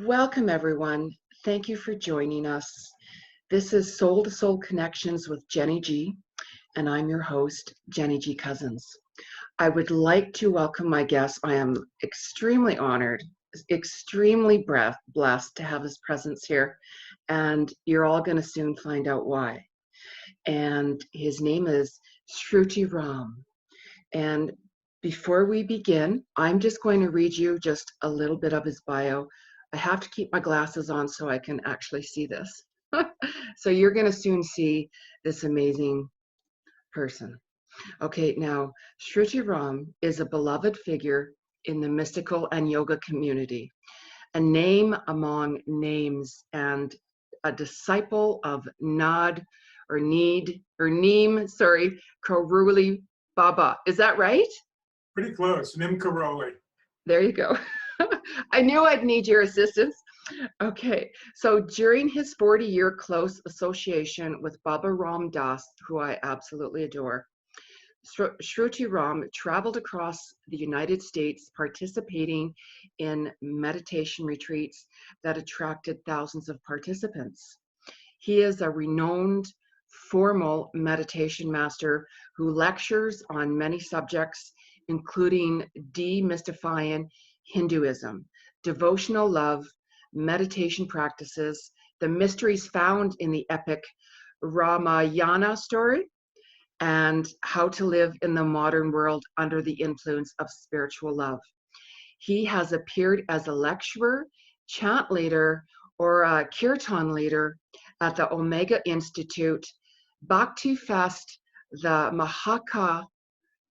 Welcome, everyone. Thank you for joining us. This is Soul to Soul Connections with Jenny G, and I'm your host, Jenny G. Cousins. I would like to welcome my guest. I am extremely honored, extremely blessed to have his presence here, and you're all going to soon find out why. And his name is Sruti Ram. And before we begin, I'm just going to read you just a little bit of his bio. I have to keep my glasses on so I can actually see this. So you're going to soon see this amazing person. Okay, now, Sruti Ram is a beloved figure in the mystical and yoga community, a name among names, and a disciple of Neem Karoli Baba. Is that right? Pretty close. Neem Karoli. There you go. I knew I'd need your assistance. Okay, so during his 40-year close association with Baba Ram Das, who I absolutely adore, Sruti Ram traveled across the United States participating in meditation retreats that attracted thousands of participants. He is a renowned formal meditation master who lectures on many subjects, including demystifying Hinduism, devotional love, meditation practices, the mysteries found in the epic Ramayana story, and how to live in the modern world under the influence of spiritual love. He has appeared as a lecturer, chant leader, or a kirtan leader at the Omega Institute, Bhaktifest, the Mahakal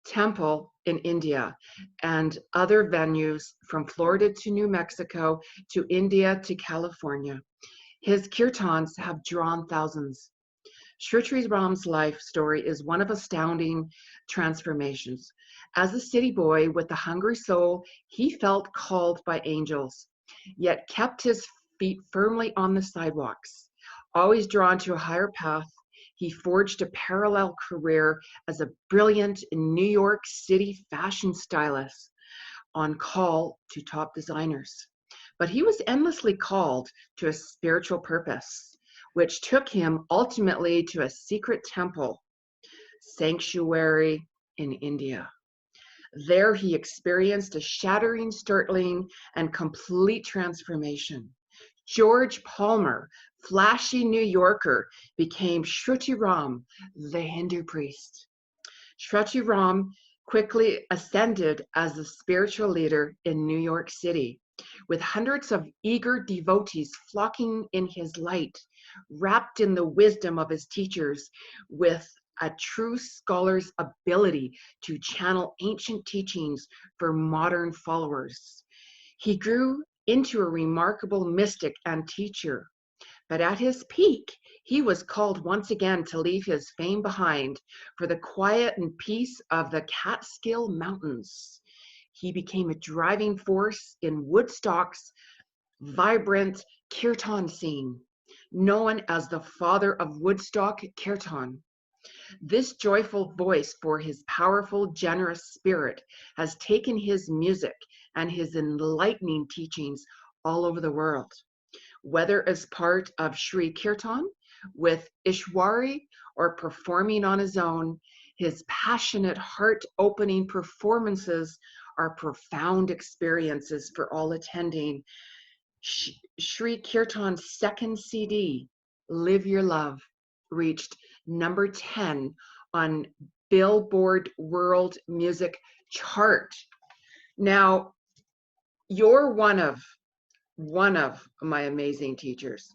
Temple in India, and other venues from Florida to New Mexico to India to California. His kirtans have drawn thousands. Sruti Ram's life story is one of astounding transformations. As a city boy with a hungry soul, he felt called by angels, yet kept his feet firmly on the sidewalks. Always drawn to a higher path, he forged a parallel career as a brilliant New York City fashion stylist on call to top designers. But he was endlessly called to a spiritual purpose, which took him ultimately to a secret temple sanctuary in India. There he experienced a shattering, startling, and complete transformation. George Palmer, flashy New Yorker, became Sruti Ram, the Hindu priest. Sruti Ram quickly ascended as a spiritual leader in New York City, with hundreds of eager devotees flocking in his light, wrapped in the wisdom of his teachers, with a true scholar's ability to channel ancient teachings for modern followers. He grew into a remarkable mystic and teacher, but at his peak, he was called once again to leave his fame behind for the quiet and peace of the Catskill Mountains. He became a driving force in Woodstock's vibrant kirtan scene, known as the father of Woodstock kirtan. This joyful voice for his powerful, generous spirit has taken his music and his enlightening teachings all over the world. Whether as part of Sri Kirtan with Ishwari or performing on his own, his passionate, heart-opening performances are profound experiences for all attending. Sri Kirtan's second CD, Live Your Love, reached number 10 on Billboard World Music Chart. Now, you're one of my amazing teachers.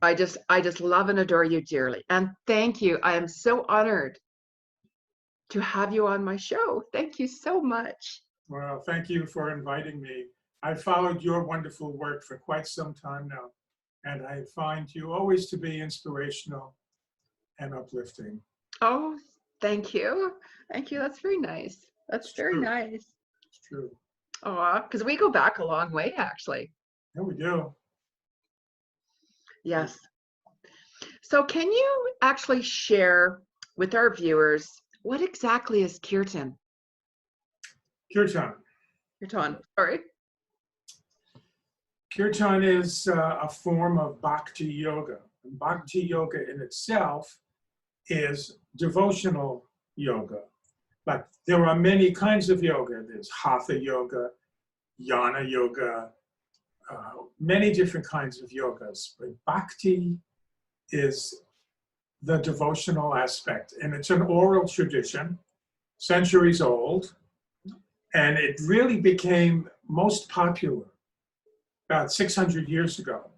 I just love and adore you dearly. And thank you. I am so honored to have you on my show. Thank you so much. Well, thank you for inviting me. I've followed your wonderful work for quite some time now, and I find you always to be inspirational and uplifting. Oh, thank you. Thank you. That's very nice. That's very nice. It's true. Oh, because we go back a long way, actually. Yeah, we do. Yes. So can you actually share with our viewers what exactly is kirtan? Kirtan. Kirtan, sorry. Kirtan is a form of bhakti yoga. And bhakti yoga in itself is devotional yoga. But there are many kinds of yoga. There's hatha yoga, jnana yoga, many different kinds of yogas. But bhakti is the devotional aspect. And it's an oral tradition, centuries old. And it really became most popular about 600 years ago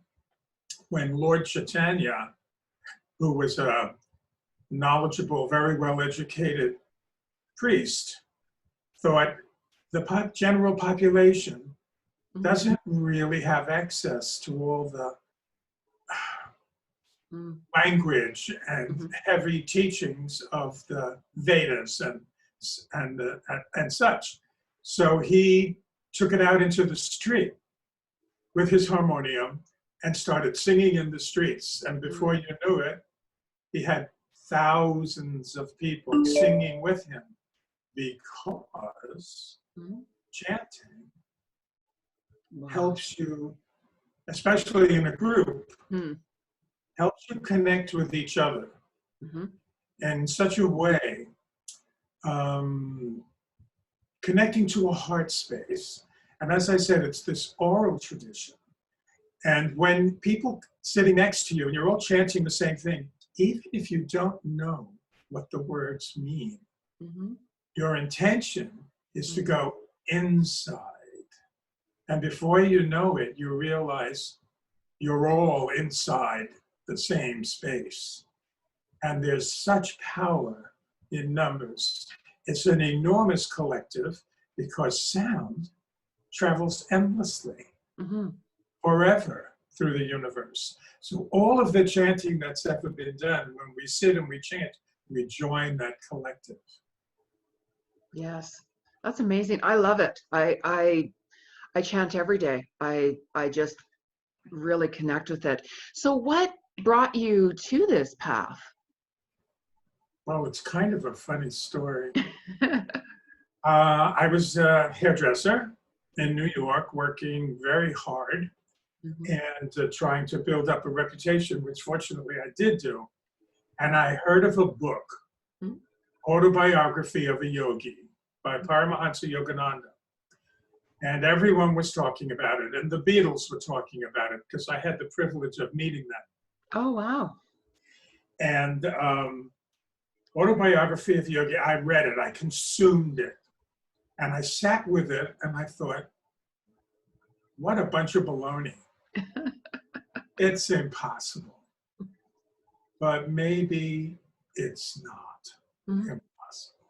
when Lord Chaitanya, who was a knowledgeable, very well-educated priest, thought the general population doesn't really have access to all the language and heavy teachings of the Vedas and such. So he took it out into the street with his harmonium and started singing in the streets. And before you knew it, he had thousands of people singing with him because chanting helps you, especially in a group, helps you connect with each other in such a way, connecting to a heart space. And as I said, it's this oral tradition. And when people sitting next to you and you're all chanting the same thing, even if you don't know what the words mean, your intention is to go inside. And before you know it, you realize you're all inside the same space. And there's such power in numbers. It's an enormous collective because sound travels endlessly, forever through the universe. So all of the chanting that's ever been done, when we sit and we chant, we join that collective. Yes, that's amazing. I love it. I chant every day. I just really connect with it. So what brought you to this path? Well, it's kind of a funny story. I was a hairdresser in New York, working very hard and trying to build up a reputation, which fortunately I did do. And I heard of a book, Autobiography of a Yogi by Paramahansa Yogananda. And everyone was talking about it, and the Beatles were talking about it because I had the privilege of meeting them. Oh, wow. And Autobiography of a Yogi, I read it, I consumed it. And I sat with it and I thought, what a bunch of baloney. It's impossible. But maybe it's not impossible.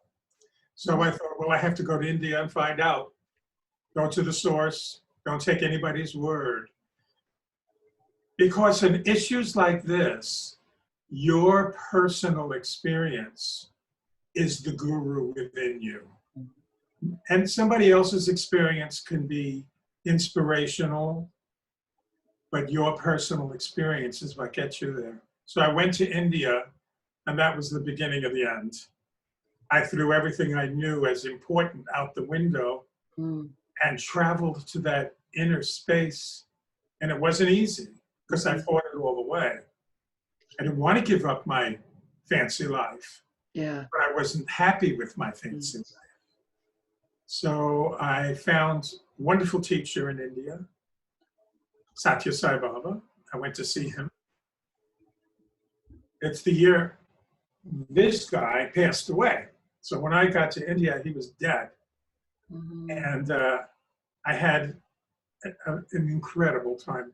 So I thought, well, I have to go to India and find out. Go to the source. Don't take anybody's word. Because in issues like this, your personal experience is the guru within you. And somebody else's experience can be inspirational, but your personal experience is what gets you there. So I went to India, and that was the beginning of the end. I threw everything I knew as important out the window and traveled to that inner space. And it wasn't easy because I fought it all the way. I didn't want to give up my fancy life, but I wasn't happy with my fancy life. So I found a wonderful teacher in India, Satya Sai Baba. I went to see him. It's the year this guy passed away. So when I got to India, he was dead. And I had an incredible time.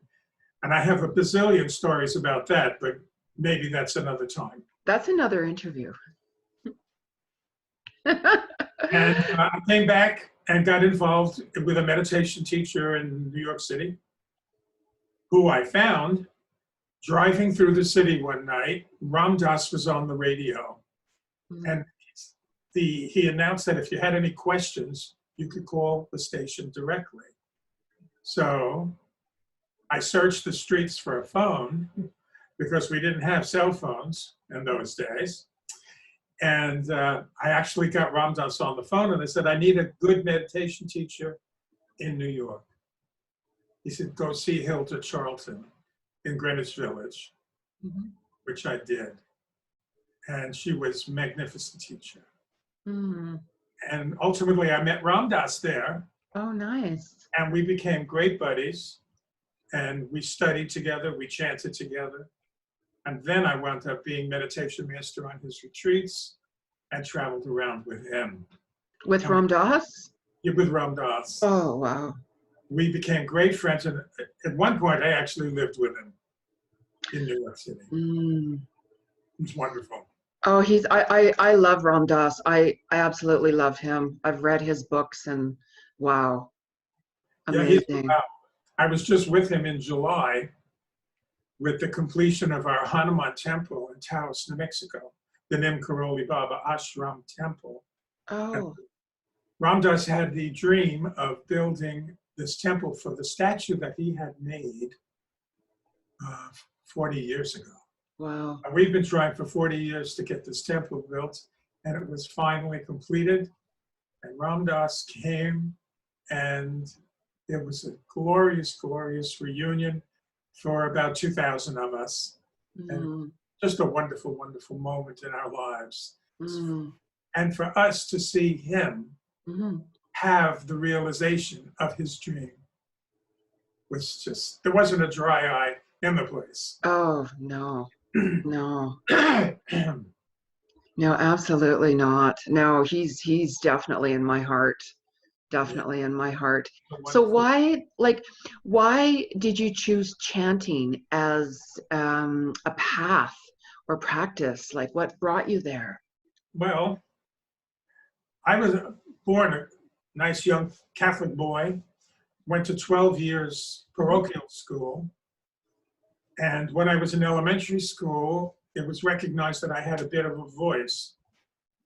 And I have a bazillion stories about that, but maybe that's another time. That's another interview. And I came back and got involved with a meditation teacher in New York City, who I found driving through the city one night. Ram Dass was on the radio. And he announced that if you had any questions, you could call the station directly. So I searched the streets for a phone because we didn't have cell phones in those days. And I actually got Ram Dass on the phone and I said, I need a good meditation teacher in New York. He said, go see Hilda Charlton in Greenwich Village, Mm-hmm. which I did. And she was a magnificent teacher. Mm-hmm. And ultimately, I met Ram Dass there, Oh, nice. and we became great buddies. And we studied together, we chanted together. And then I wound up being meditation master on his retreats and traveled around with him. With And Ram Dass? with Ram Dass. Oh, wow. We became great friends. And at one point, I actually lived with him in New York City. Mm. It was wonderful. Oh, I love Ram Dass. I absolutely love him. I've read his books and wow. Yeah, he's, Amazing. I was just with him in July with the completion of our Hanuman Temple in Taos, New Mexico, the Neem Karoli Baba Ashram Temple. And Oh, Ram Dass had the dream of building this temple for the statue that he had made 40 years ago. wow. And we've been trying for 40 years to get this temple built, and it was finally completed. And Ram Dass came, and it was a glorious, glorious reunion for about 2,000 of us. And Mm, just a wonderful, wonderful moment in our lives. mm, And for us to see him mm. have the realization of his dream was just, there wasn't a dry eye in the place. Oh, no, no, no, absolutely not. No, he's definitely in my heart. Definitely in my heart. So Wonderful. why did you choose chanting as a path or practice? Like, what brought you there? Well, I was born a nice young Catholic boy, went to 12 years parochial school. And when I was in elementary school, it was recognized that I had a bit of a voice.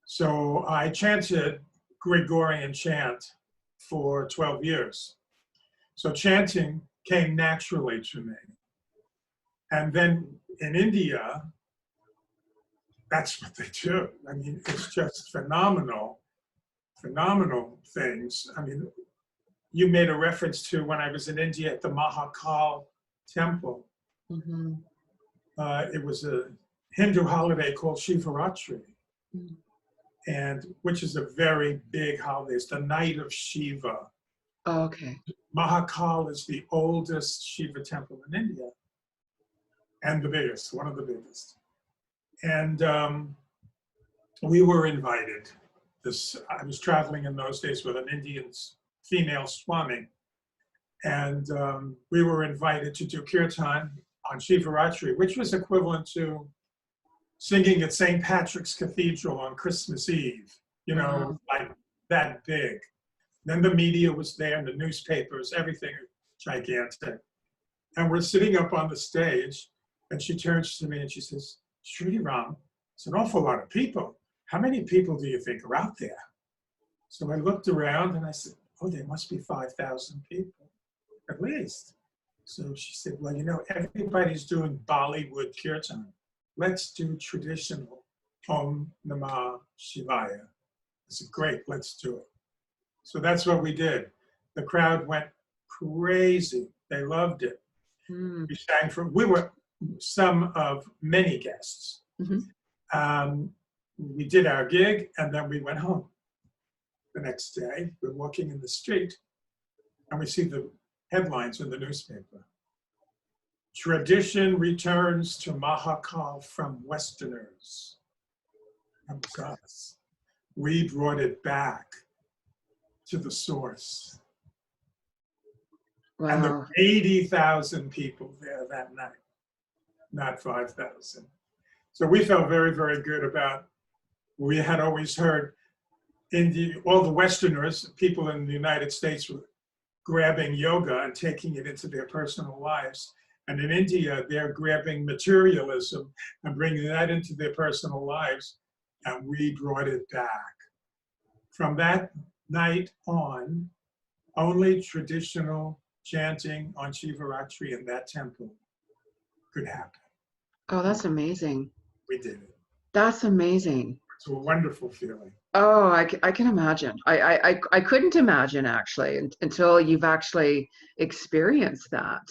So I chanted Gregorian chant for 12 years. So chanting came naturally to me. And then in India, that's what they do. I mean, it's just phenomenal, phenomenal things. I mean, you made a reference to when I was in India at the Mahakal Temple. Mm-hmm. It was a Hindu holiday called Shivaratri, Mm. and which is a very big holiday. It's the night of Shiva. Oh, okay. Mahakal is the oldest Shiva temple in India, and the biggest, one of the biggest. And we were invited. I was traveling in those days with an Indian female Swami, and we were invited to do kirtan on Shivaratri, which was equivalent to singing at St. Patrick's Cathedral on Christmas Eve, you know, like that big. Then the media was there and the newspapers, everything gigantic. And we're sitting up on the stage, and she turns to me and she says, Sruti Ram, it's an awful lot of people. How many people do you think are out there? So I looked around and I said, oh, there must be 5,000 people, at least. So she said, well, you know, everybody's doing Bollywood kirtan. Let's do traditional Om Namah Shivaya. I said, great, let's do it. So that's what we did. The crowd went crazy. They loved it. Mm. We were some of many guests. Mm-hmm. We did our gig and then we went home. The next day, we're walking in the street and we see the headlines in the newspaper. Tradition returns to Mahakal from Westerners. That was us. We brought it back to the source. Wow. And there were 80,000 people there that night, not 5,000. So we felt very, very good about, we had always heard all the Westerners, people in the United States were grabbing yoga and taking it into their personal lives. And in India, they're grabbing materialism and bringing that into their personal lives. And we brought it back. From that night on, only traditional chanting on Shivaratri in that temple could happen. Oh, that's amazing. We did it. That's amazing. It's a wonderful feeling. Oh, I can imagine. I couldn't imagine actually until you've actually experienced that.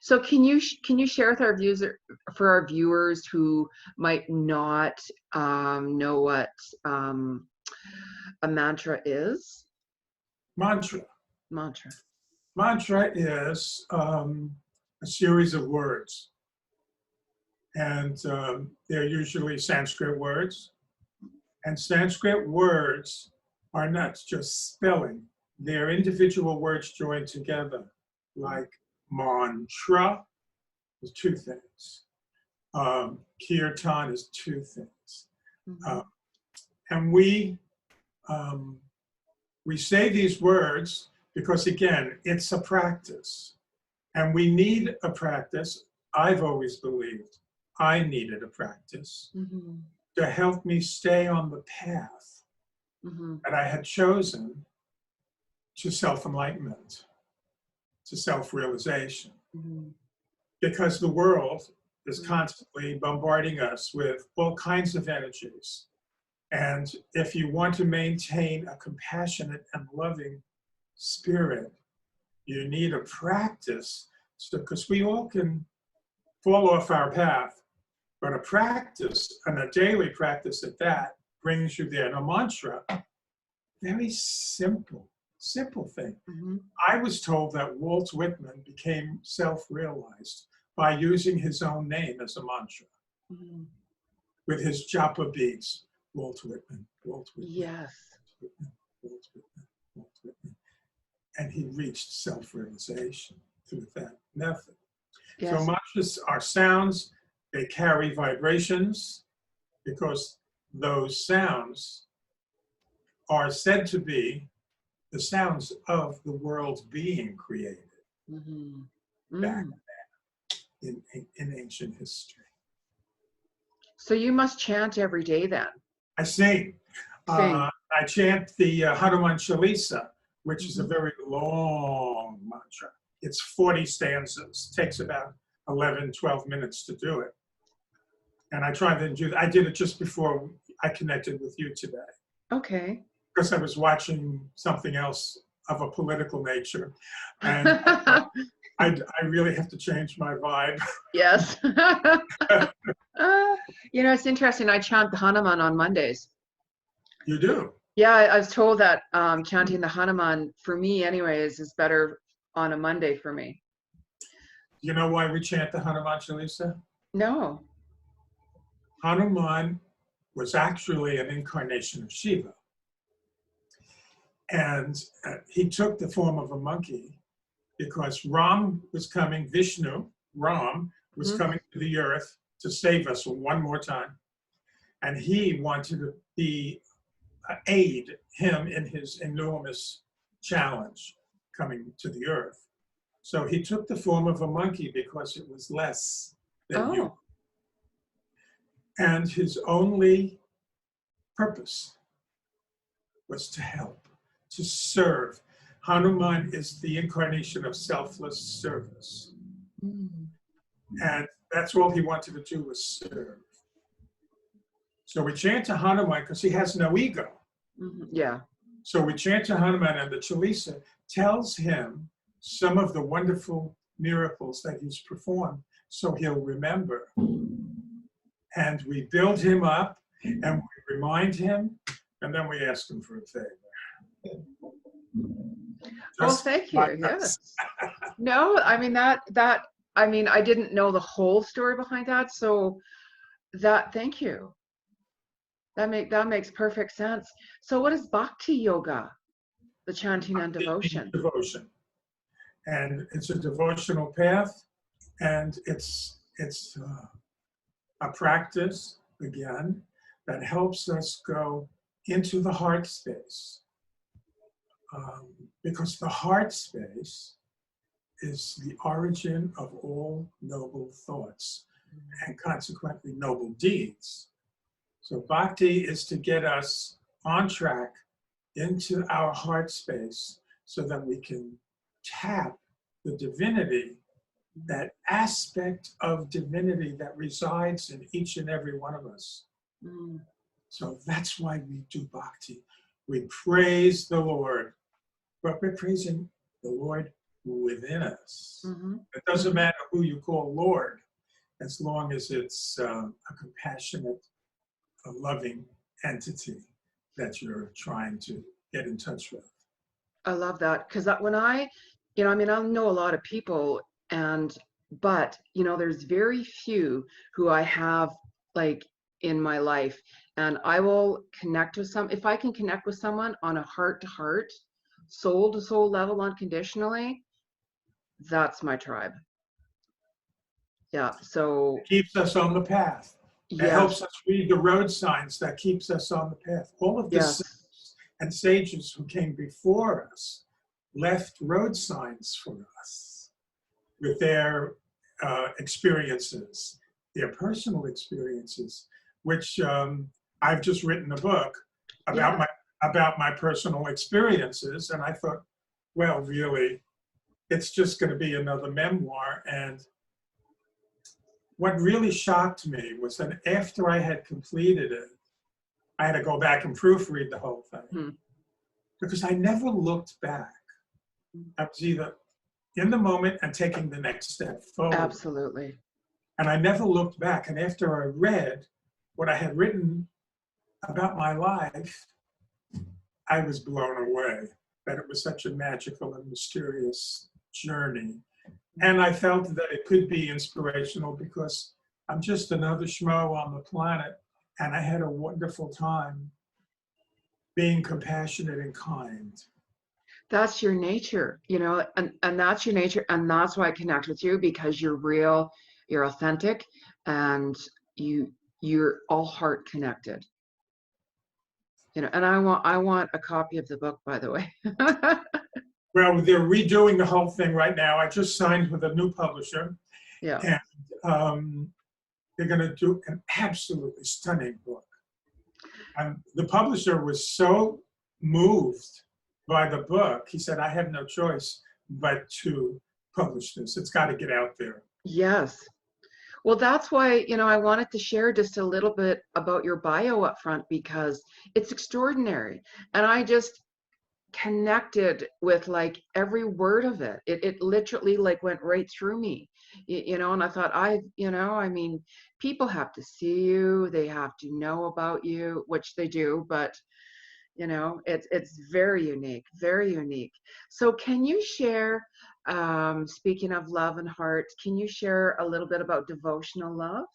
So can you share with our views for our viewers who might not know what a mantra is? Mantra. Mantra. Mantra is a series of words, and they're usually Sanskrit words. And Sanskrit words are not just spelling, they're individual words joined together, like mantra is two things. Kirtan is two things. Mm-hmm. And we say these words because, again, it's a practice. And we need a practice. I've always believed I needed a practice Mm-hmm. to help me stay on the path Mm-hmm. that I had chosen to self-enlightenment, to self-realization. Mm-hmm. Because the world is constantly bombarding us with all kinds of energies. And if you want to maintain a compassionate and loving spirit, you need a practice, because we all can fall off our path, but a practice, and a daily practice at that, brings you there. And a mantra, very simple thing. Mm-hmm. I was told that Walt Whitman became self-realized by using his own name as a mantra. Mm-hmm. With his japa beads, Walt Whitman, Walt Whitman, Yes. Walt Whitman, Walt Whitman, Walt Whitman. And he reached self-realization through that method. Yes. So mantras are sounds, they carry vibrations, because those sounds are said to be the sounds of the world being created Mm-hmm. back in ancient history. So you must chant every day then. I sing. Sing. I chant the Hanuman Chalisa, which is a very long mantra. It's 40 stanzas. It takes about 11, 12 minutes to do it. And I try to do that. I did it just before I connected with you today. Okay. Because I was watching something else of a political nature. And I really have to change my vibe. Yes. You know, it's interesting. I chant the Hanuman on Mondays. You do? Yeah, I was told that chanting the Hanuman, for me anyways, is better on a Monday for me. You know why we chant the Hanuman Chalisa? No. Hanuman was actually an incarnation of Shiva. And he took the form of a monkey because Ram was coming, Vishnu, Ram, was coming to the earth to save us one more time. And he wanted to be, aid him in his enormous challenge coming to the earth. So he took the form of a monkey because it was less than human. And his only purpose was to help, to serve. Hanuman is the incarnation of selfless service. And that's all he wanted to do was serve. So we chant to Hanuman because he has no ego. Yeah. So we chant to Hanuman, and the Chalisa tells him some of the wonderful miracles that he's performed, so he'll remember. And we build him up, and we remind him, and then we ask him for a favor. Well, thank you. Yes. No, I mean I mean, I didn't know the whole story behind that, so thank you. That makes perfect sense. So what is Bhakti Yoga? The chanting and devotion. Devotion. And it's a devotional path, and it's a practice, again, that helps us go into the heart space. Because the heart space is the origin of all noble thoughts and consequently noble deeds. So bhakti is to get us on track into our heart space so that we can tap the divinity, that aspect of divinity that resides in each and every one of us. So that's why we do bhakti. We praise the Lord, but we're praising the Lord within us. Mm-hmm. It doesn't matter who you call Lord, as long as it's a compassionate, a loving entity that you're trying to get in touch with. I love that, because when I know a lot of people, but there's very few who I have like in my life, and I will connect with if I can connect with someone on a heart to heart, soul to soul level unconditionally, that's my tribe. Yeah. So It keeps us on the path. It helps yes, us read the road signs that keeps us on the path. All of the yes, saints and sages who came before us left road signs for us with their experiences, their personal experiences, which I've just written a book about yeah. my personal experiences, and I thought, well, really, it's just going to be another memoir. And what really shocked me was that after I had completed it, I had to go back and proofread the whole thing, Hmm. because I never looked back. I was either in the moment and taking the next step forward. Absolutely. And I never looked back. And after I read what I had written about my life, I was blown away that it was such a magical and mysterious journey. And I felt that it could be inspirational, because I'm just another schmo on the planet, and I had a wonderful time being compassionate and kind. That's your nature, and that's your nature, and that's why I connect with you, because you're real, you're authentic, and you're all heart connected. And I want a copy of the book, by the way. Well, they're redoing the whole thing right now. I just signed with a new publisher, Yeah. and they're going to do an absolutely stunning book. And the publisher was so moved by the book, he said, I have no choice but to publish this. It's got to get out there. Yes. Well, that's why, I wanted to share just a little bit about your bio up front, because it's extraordinary. And I just connected with like every word of it. It literally like went right through me, and I thought, people have to see you, they have to know about you, which they do, but it's very unique, very unique. So can you share, speaking of love and heart, can you share a little bit about devotional love?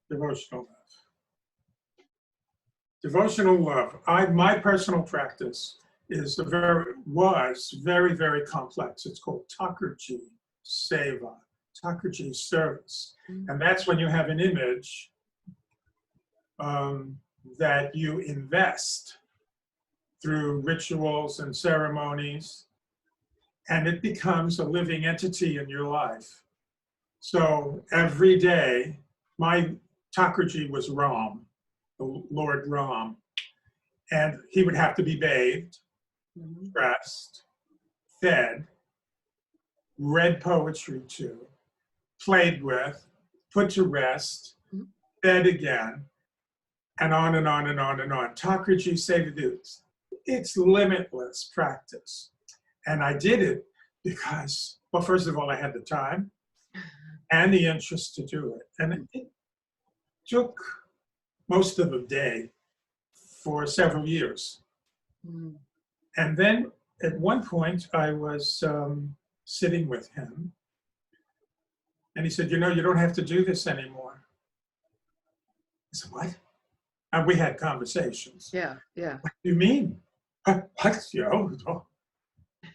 Devotional love. Devotional love. My personal practice was very, very complex. It's called Thakurji Seva, Thakurji service. Mm. And that's when you have an image that you invest through rituals and ceremonies, and it becomes a living entity in your life. So every day, my Thakurji was Ram, the Lord Ram, and he would have to be bathed, dressed, fed, read poetry to, played with, put to rest, fed again, and on and on and on and on. Thakurji Seva, it's limitless practice. And I did it because, well, first of all, I had the time and the interest to do it. And it took most of the day for several years. Mm. And then at one point, I was sitting with him, and he said, you don't have to do this anymore. I said, what? And we had conversations. Yeah, yeah. What do you mean? What?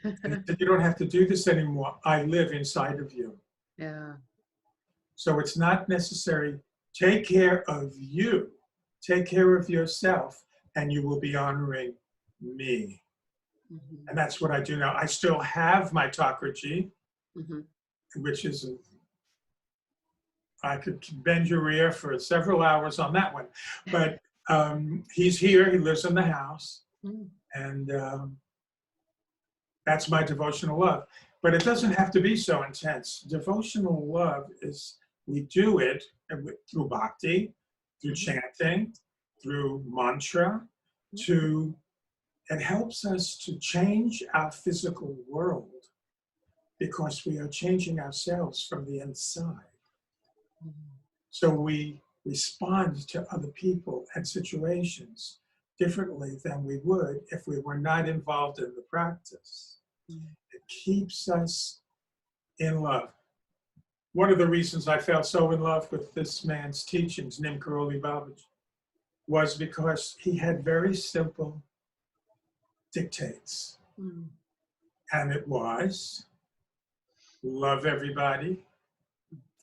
And he said, you don't have to do this anymore. I live inside of you. Yeah. So it's not necessary. Take care of you. Take care of yourself, and you will be honoring me. Mm-hmm. And that's what I do now. I still have my Thakurji, which is, I could bend your ear for several hours on that one. But he's here, he lives in the house, and that's my devotional love. But it doesn't have to be so intense. Devotional love is, we do it through bhakti, through chanting, through mantra to, it helps us to change our physical world because we are changing ourselves from the inside. So we respond to other people and situations differently than we would if we were not involved in the practice. It keeps us in love. One of the reasons I fell so in love with this man's teachings, Neem Karoli Baba, was because he had very simple dictates. And it was love everybody,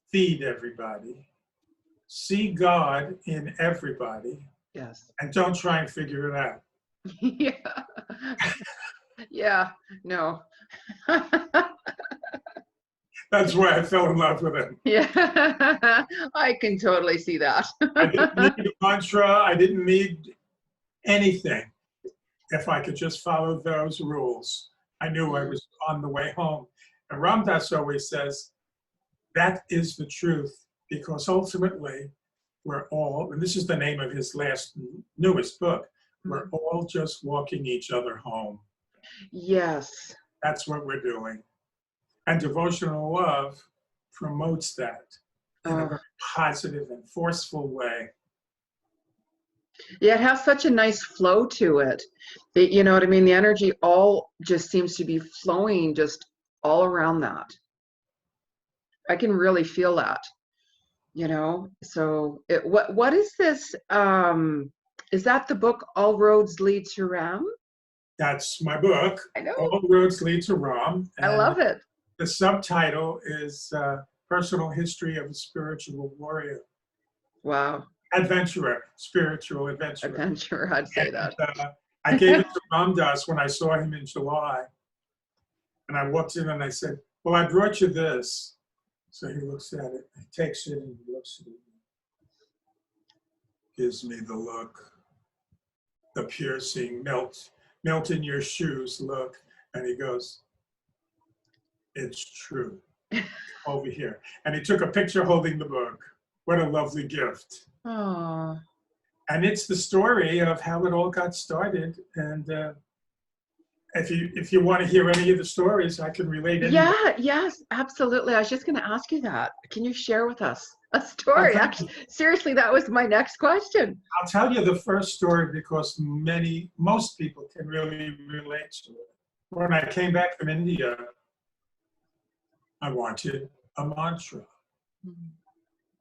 feed everybody, see God in everybody, Yes. and don't try and figure it out. Yeah. Yeah. No. That's why I fell in love with him. Yeah. I can totally see that. I didn't need a mantra. I didn't need anything. If I could just follow those rules, I knew I was on the way home. And Ram Dass always says, that is the truth, because ultimately we're all, and this is the name of his newest book, we're all just walking each other home. Yes. That's what we're doing. And devotional love promotes that in a very positive and forceful way. Yeah, it has such a nice flow to it. You know what I mean? The energy all just seems to be flowing just all around that. I can really feel that, you know? So what is this? Is that the book, All Roads Lead to Ram? That's my book. I know. All Roads Lead to Ram. I love it. The subtitle is Personal History of a Spiritual Warrior. Wow. Adventurer, spiritual adventurer. Adventurer, I'd say that. I gave it to Ram Dass when I saw him in July. And I walked in and I said, well, I brought you this. So he looks at it, he takes it and he looks at it. Gives me the look, the piercing, melt in your shoes look. And he goes, it's true. Over here. And he took a picture holding the book. What a lovely gift. Oh. And it's the story of how it all got started. And if you want to hear any of the stories, I can relate any. Yeah, yes, absolutely. I was just going to ask you that. Can you share with us a story? Actually, seriously, that was my next question. I'll tell you the first story because most people can really relate to it. When I came back from India, I wanted a mantra.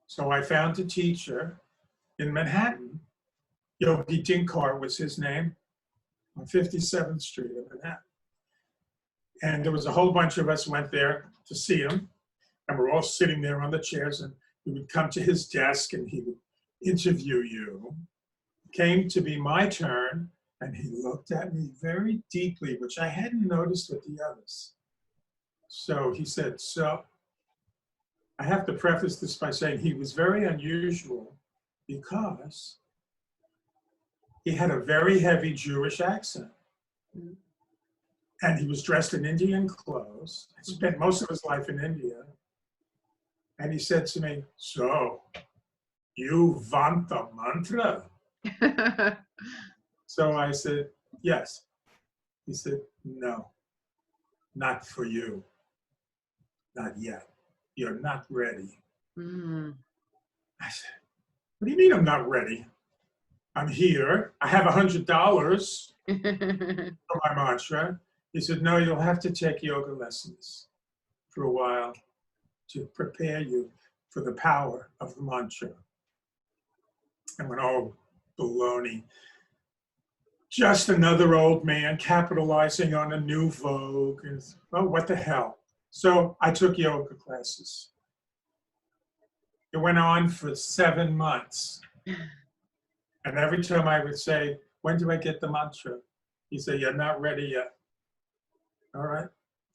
So I found a teacher in Manhattan. Yogi Dinkar was his name, on 57th Street in Manhattan. And there was a whole bunch of us went there to see him. And we're all sitting there on the chairs, and he would come to his desk and he would interview you. Came to be my turn, and he looked at me very deeply, which I hadn't noticed with the others. So he said, so I have to preface this by saying he was very unusual because he had a very heavy Jewish accent. And he was dressed in Indian clothes. He spent most of his life in India. And he said to me, so you want the mantra? So I said, yes. He said, no, not for you. Not yet. You're not ready. I said, what do you mean I'm not ready? I'm here. I have $100 for my mantra. He said, no, you'll have to take yoga lessons for a while to prepare you for the power of the mantra. I went, oh, baloney. Just another old man capitalizing on a new vogue. And, oh, what the hell? So I took yoga classes. It went on for 7 months. And every time I would say, when do I get the mantra? He'd say, you're not ready yet. All right,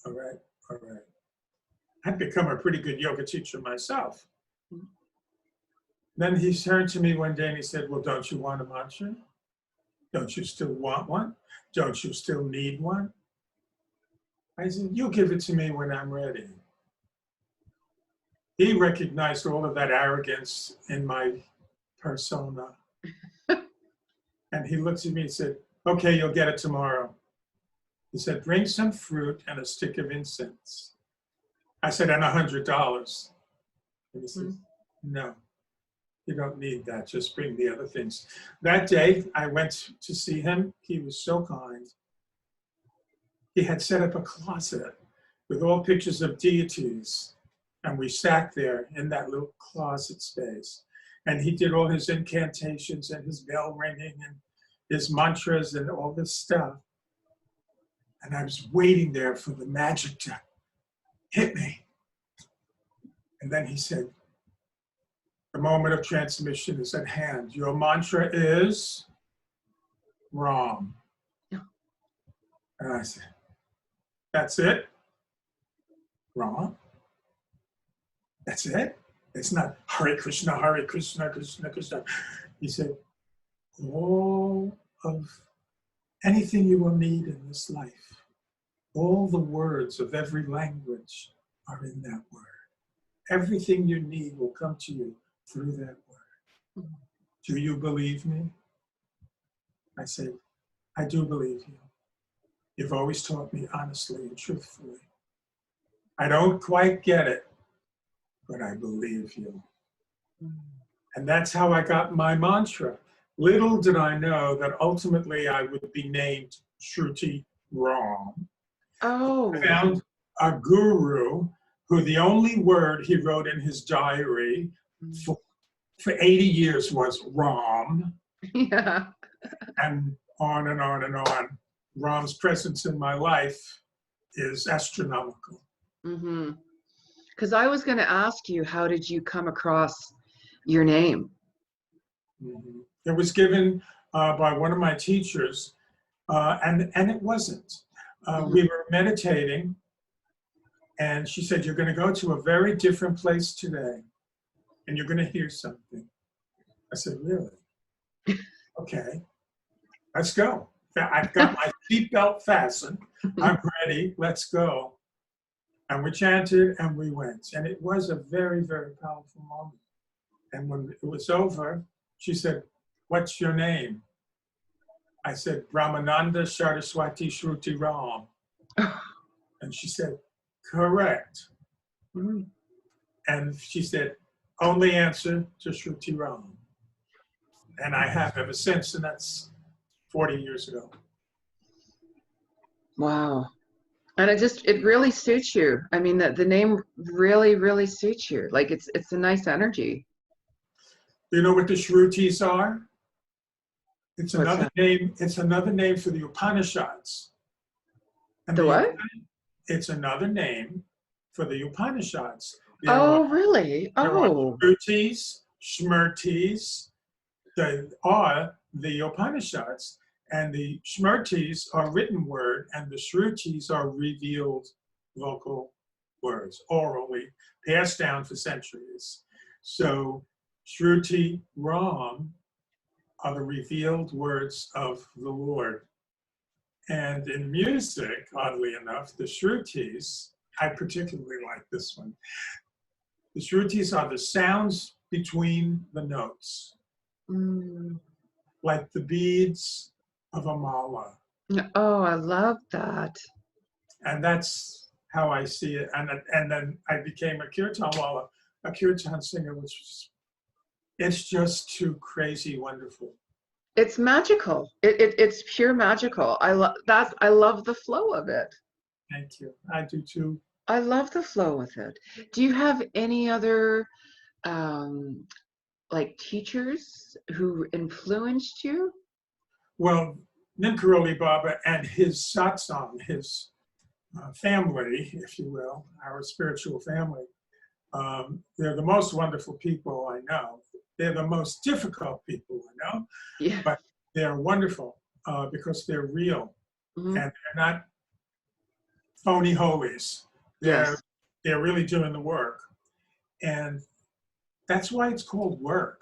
all right, all right. I'd become a pretty good yoga teacher myself. Then he turned to me one day and he said, well, don't you want a mantra? Don't you still want one? Don't you still need one? I said, you give it to me when I'm ready. He recognized all of that arrogance in my persona. And he looks at me and said, okay, you'll get it tomorrow. He said, bring some fruit and a stick of incense. I said, and $100. And he said, no, you don't need that. Just bring the other things. That day, I went to see him. He was so kind. He had set up a closet with all pictures of deities. And we sat there in that little closet space. And he did all his incantations and his bell ringing and his mantras and all this stuff. And I was waiting there for the magic to hit me. And then he said, the moment of transmission is at hand. Your mantra is Ram. And I said, that's it? Ram? That's it? It's not Hare Krishna, Krishna Krishna. He said, all of anything you will need in this life, all the words of every language are in that word. Everything you need will come to you through that word. Do you believe me? I said, I do believe you. You've always taught me honestly and truthfully. I don't quite get it, but I believe you. And that's how I got my mantra. Little did I know that ultimately I would be named Sruti Ram. Oh. I found a guru who the only word he wrote in his diary for 80 years was Ram. Yeah. And on and on and on. Ram's presence in my life is astronomical. Mm-hmm. Because I was going to ask you, how did you come across your name? Mm-hmm. It was given by one of my teachers, and it wasn't. We were meditating, and she said, you're going to go to a very different place today, and you're going to hear something. I said, really? Okay, let's go. I've got my seatbelt fastened. I'm ready. Let's go. And we chanted and we went. And it was a very, very powerful moment. And when it was over, she said, what's your name? I said, Brahmananda Saraswati Shruti Ram. And she said, correct. And she said, only answer to Shruti Ram. And I have ever since, and that's 40 years ago. Wow. And it really suits you. I mean, the name really, really suits you. Like it's a nice energy. Do you know what the Shrutis are? It's What's another that? name. It's another name for the Upanishads. And The what? It's another name for the Upanishads. Oh, really? There are Oh. Shrutis, Smritis. They are the Upanishads. And the Smritis are written word, and the Shrutis are revealed vocal words, orally, passed down for centuries. So Shruti Ram are the revealed words of the Lord. And in music, oddly enough, the Shrutis, I particularly like this one. The Shrutis are the sounds between the notes, like the beads of a mala. Oh, I love that. And that's how I see it. And then I became a kirtan wala, a kirtan singer, which was, it's just too crazy wonderful. It's magical. It's pure magical. I love that. I love the flow of it. Thank you. I do too. I love the flow with it. Do you have any other like teachers who influenced you? Well, Neem Karoli Baba and his satsang, his family, if you will, our spiritual family, they're the most wonderful people I know. They're the most difficult people I know, Yeah. but they're wonderful because they're real and they're not phony holies. They're really doing the work. And that's why it's called work.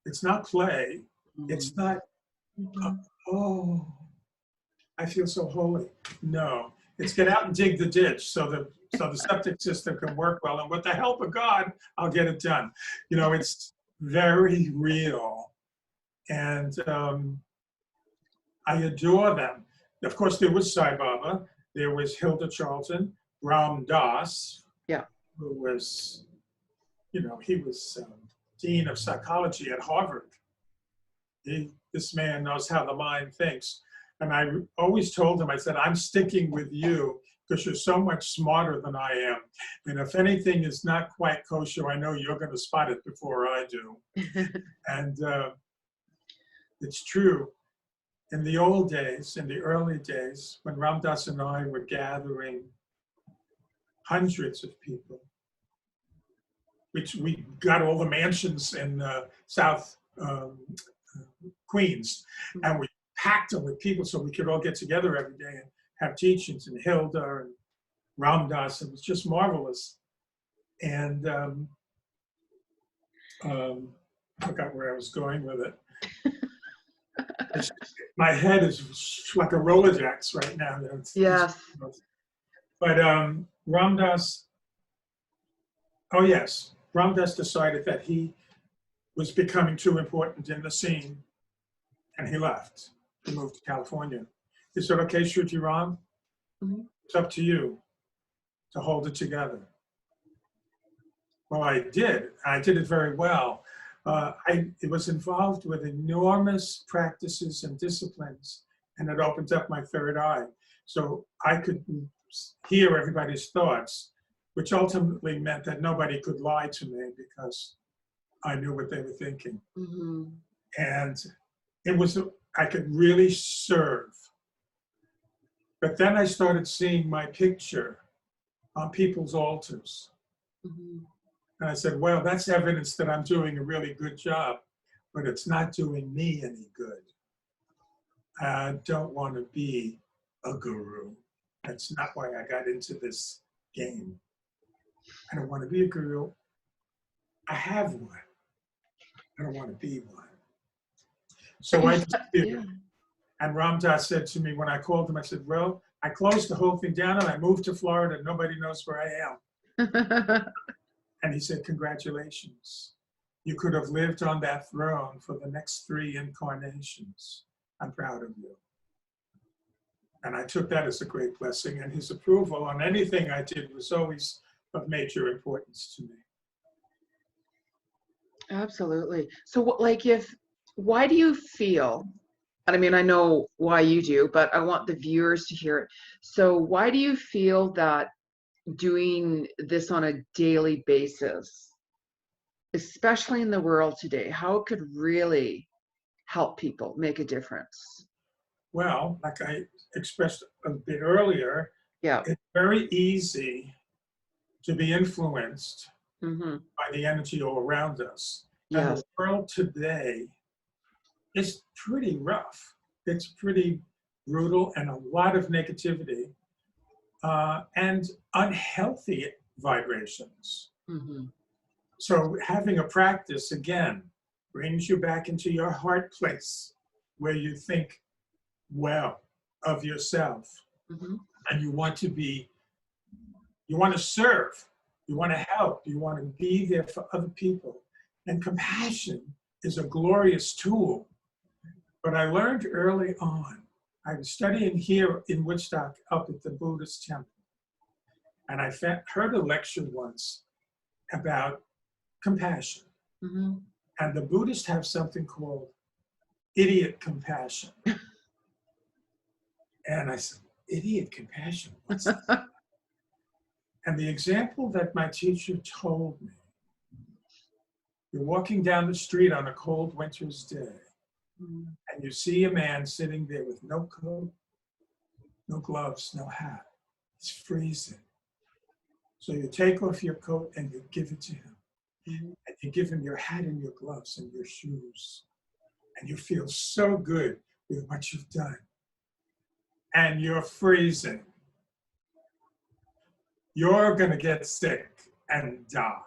It's not play. It's not, oh, I feel so holy. No, it's get out and dig the ditch so the septic system can work well. And with the help of God, I'll get it done. You know, it's very real. And I adore them. Of course, there was Sai Baba, there was Hilda Charlton, Ram Dass, Yeah. who was, he was dean of psychology at Harvard. This man knows how the mind thinks. And I always told him, I said, I'm sticking with you because you're so much smarter than I am. And if anything is not quite kosher, I know you're going to spot it before I do. And it's true. In the old days, in the early days, when Ram Dass and I were gathering hundreds of people, which we got all the mansions in South Queens, and we packed them with people so we could all get together every day and have teachings, and Hilda and Ram Dass. It was just marvelous. And I forgot where I was going with it. My head is like a Rolodex right now. Yes. But Ram Dass, oh yes, Ram Dass decided that he was becoming too important in the scene, and he left. He moved to California. He said, okay, Sruti Ram, it's up to you to hold it together. Well, I did. I did it very well. It was involved with enormous practices and disciplines, and it opened up my third eye. So I could hear everybody's thoughts, which ultimately meant that nobody could lie to me because I knew what they were thinking. Mm-hmm. And it was, I could really serve. But then I started seeing my picture on people's altars. Mm-hmm. And I said, well, that's evidence that I'm doing a really good job, but it's not doing me any good. I don't want to be a guru. That's not why I got into this game. I don't want to be a guru. I have one. I don't want to be one. So I just did. Yeah. And Ram Dass said to me when I called him, I said, well, I closed the whole thing down and I moved to Florida. Nobody knows where I am. And he said, congratulations. You could have lived on that throne for the next 3 incarnations. I'm proud of you. And I took that as a great blessing. And his approval on anything I did was always of major importance to me. Absolutely. So why do you feel, and I mean, I know why you do, but I want the viewers to hear it. So why do you feel that doing this on a daily basis, especially in the world today, how it could really help people make a difference? Well, like I expressed a bit earlier, Yeah. it's very easy to be influenced Mm-hmm. by the energy all around us. Yes. And the world today is pretty rough. It's pretty brutal and a lot of negativity and unhealthy vibrations. Mm-hmm. So having a practice, again, brings you back into your heart place where you think well of yourself. Mm-hmm. And you want to serve, you want to help, you want to be there for other people. And compassion is a glorious tool. But I learned early on, I was studying here in Woodstock up at the Buddhist temple. And I heard a lecture once about compassion. Mm-hmm. And the Buddhists have something called idiot compassion. And I said, idiot compassion, what's that? And the example that my teacher told me, you're walking down the street on a cold winter's day, and you see a man sitting there with no coat, no gloves, no hat. It's freezing. So you take off your coat and you give it to him. And you give him your hat and your gloves and your shoes. And you feel so good with what you've done. And you're freezing. You're going to get sick and die.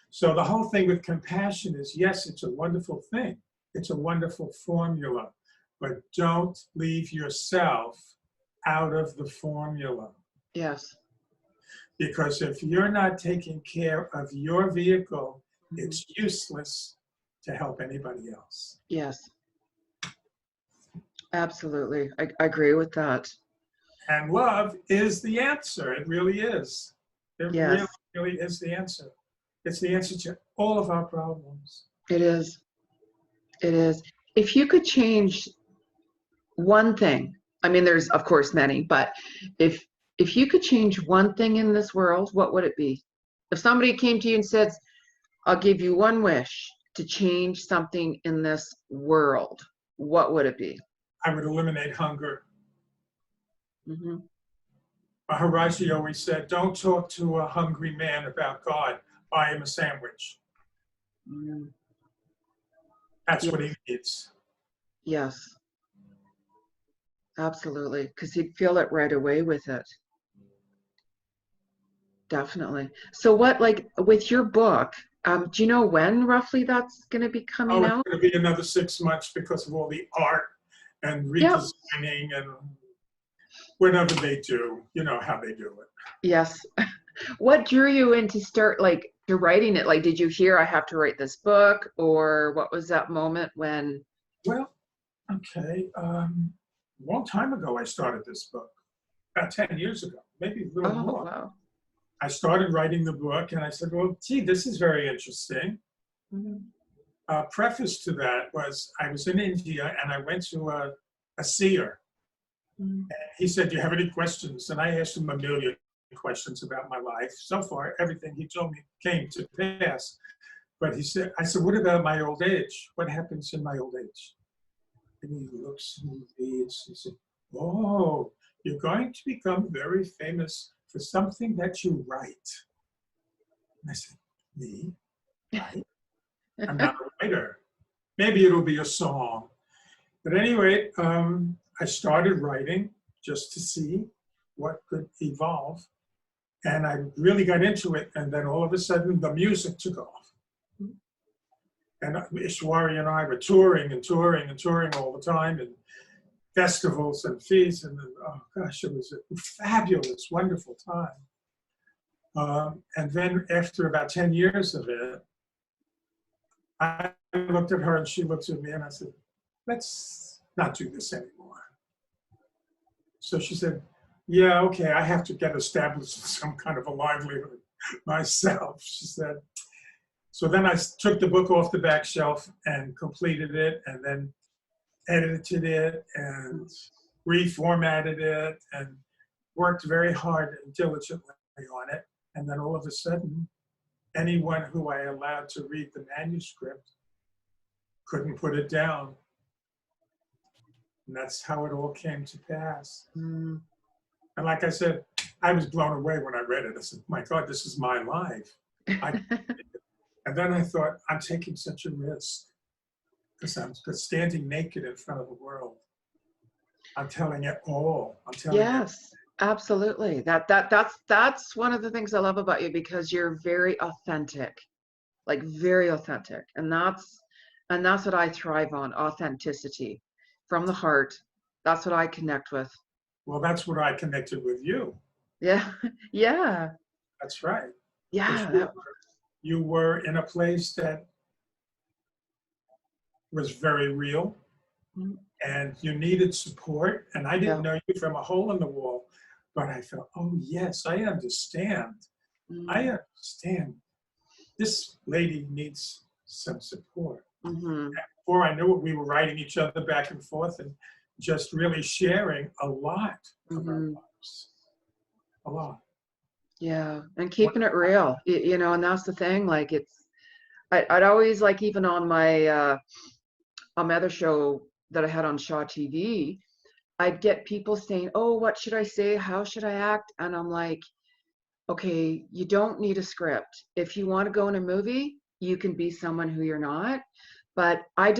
So the whole thing with compassion is, yes, it's a wonderful thing. It's a wonderful formula, but don't leave yourself out of the formula. Yes. Because if you're not taking care of your vehicle, it's useless to help anybody else. Yes. Absolutely. I agree with that. And love is the answer. It really is. It Yes, really, really is the answer. It's the answer to all of our problems. it is. It is. If you could change one thing, I mean, there's of course many, but if if you could change one thing in this world, what would it be? If somebody came to you and said, I'll give you one wish to change something in this world, what would it be? I would eliminate hunger. Hmm. Maharaji always said, don't talk to a hungry man about God. Buy him a sandwich. Mm. That's Yes, what he needs. yes, absolutely. Because he'd feel it right away with it. Definitely. So what, like with your book, do you know when roughly that's going to be coming Oh, it's out? going to be another 6 months because of all the art and Yep. redesigning and whatever they do. You know how they do it. Yes. What drew you in to start like to writing it? Like, did you hear I have to write this book, or what was that moment when? Well, okay. A long time ago, I started this book, about 10 years ago, maybe a little Oh, more. wow. I started writing the book and I said, well, gee, this is very interesting. Mhm. Preface to that was I was in India and I went to a seer. Mhm. He said, do you have any questions? And I asked him a million questions about my life. So far, everything he told me came to pass. But I said, what about my old age? What happens in my old age? And he looks and he reads. He said, oh, you're going to become very famous for something that you write. And I said, me? Write? I'm not a writer. Maybe it'll be a song. But anyway, I started writing just to see what could evolve. And I really got into it. And then all of a sudden, the music took off. And Ishwari and I were touring and touring and touring all the time, and festivals and feasts. And oh gosh, it was a fabulous, wonderful time. And then after about 10 years of it, I looked at her and she looked at me and I said, let's not do this anymore. So she said, yeah, okay, I have to get established in some kind of a livelihood myself, she said. So then I took the book off the back shelf and completed it and then edited it and reformatted it and worked very hard and diligently on it. And then all of a sudden, anyone who I allowed to read the manuscript couldn't put it down. And that's how it all came to pass. Mm. And like I said, I was blown away when I read it. I said, my God, this is my life. And then I thought, I'm taking such a risk because I'm standing naked in front of the world. I'm telling it all. I'm telling it. Yes, absolutely. That's one of the things I love about you because you're very authentic, like very authentic. And that's what I thrive on, authenticity from the heart. That's what I connect with. Well, that's what I connected with you. Yeah. Yeah. That's right. Because Yeah. you were in a place that was very real Mm. and you needed support. And I didn't Yeah. know you from a hole in the wall, but I felt, oh, yes, I understand. I Mm. understand. This lady needs some support. Mm-hmm. Before I knew it, we were writing each other back and forth and just really sharing a lot of our Mm-hmm. lives. A lot. Yeah. And keeping it real, and that's the thing. Like I'd always like even on my other show that I had on Shaw TV, I'd get people saying, "Oh, what should I say? How should I act?" And I'm like, "Okay, you don't need a script. If you want to go in a movie, you can be someone who you're not. But I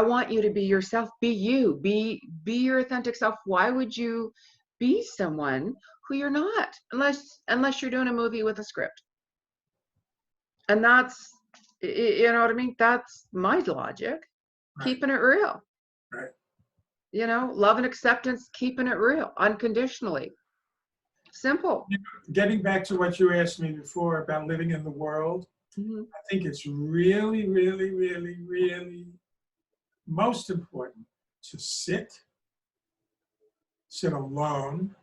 want you to be yourself. Be you. Be your authentic self. Why would you be someone who you're not unless you're doing a movie with a script?" And that's you know what I mean? That's my logic. Right. Keeping it real. Right. Love and acceptance, keeping it real, unconditionally. Simple. Getting back to what you asked me before about living in the world, Mm-hmm. I think it's really, really, really, really most important to sit sit alone,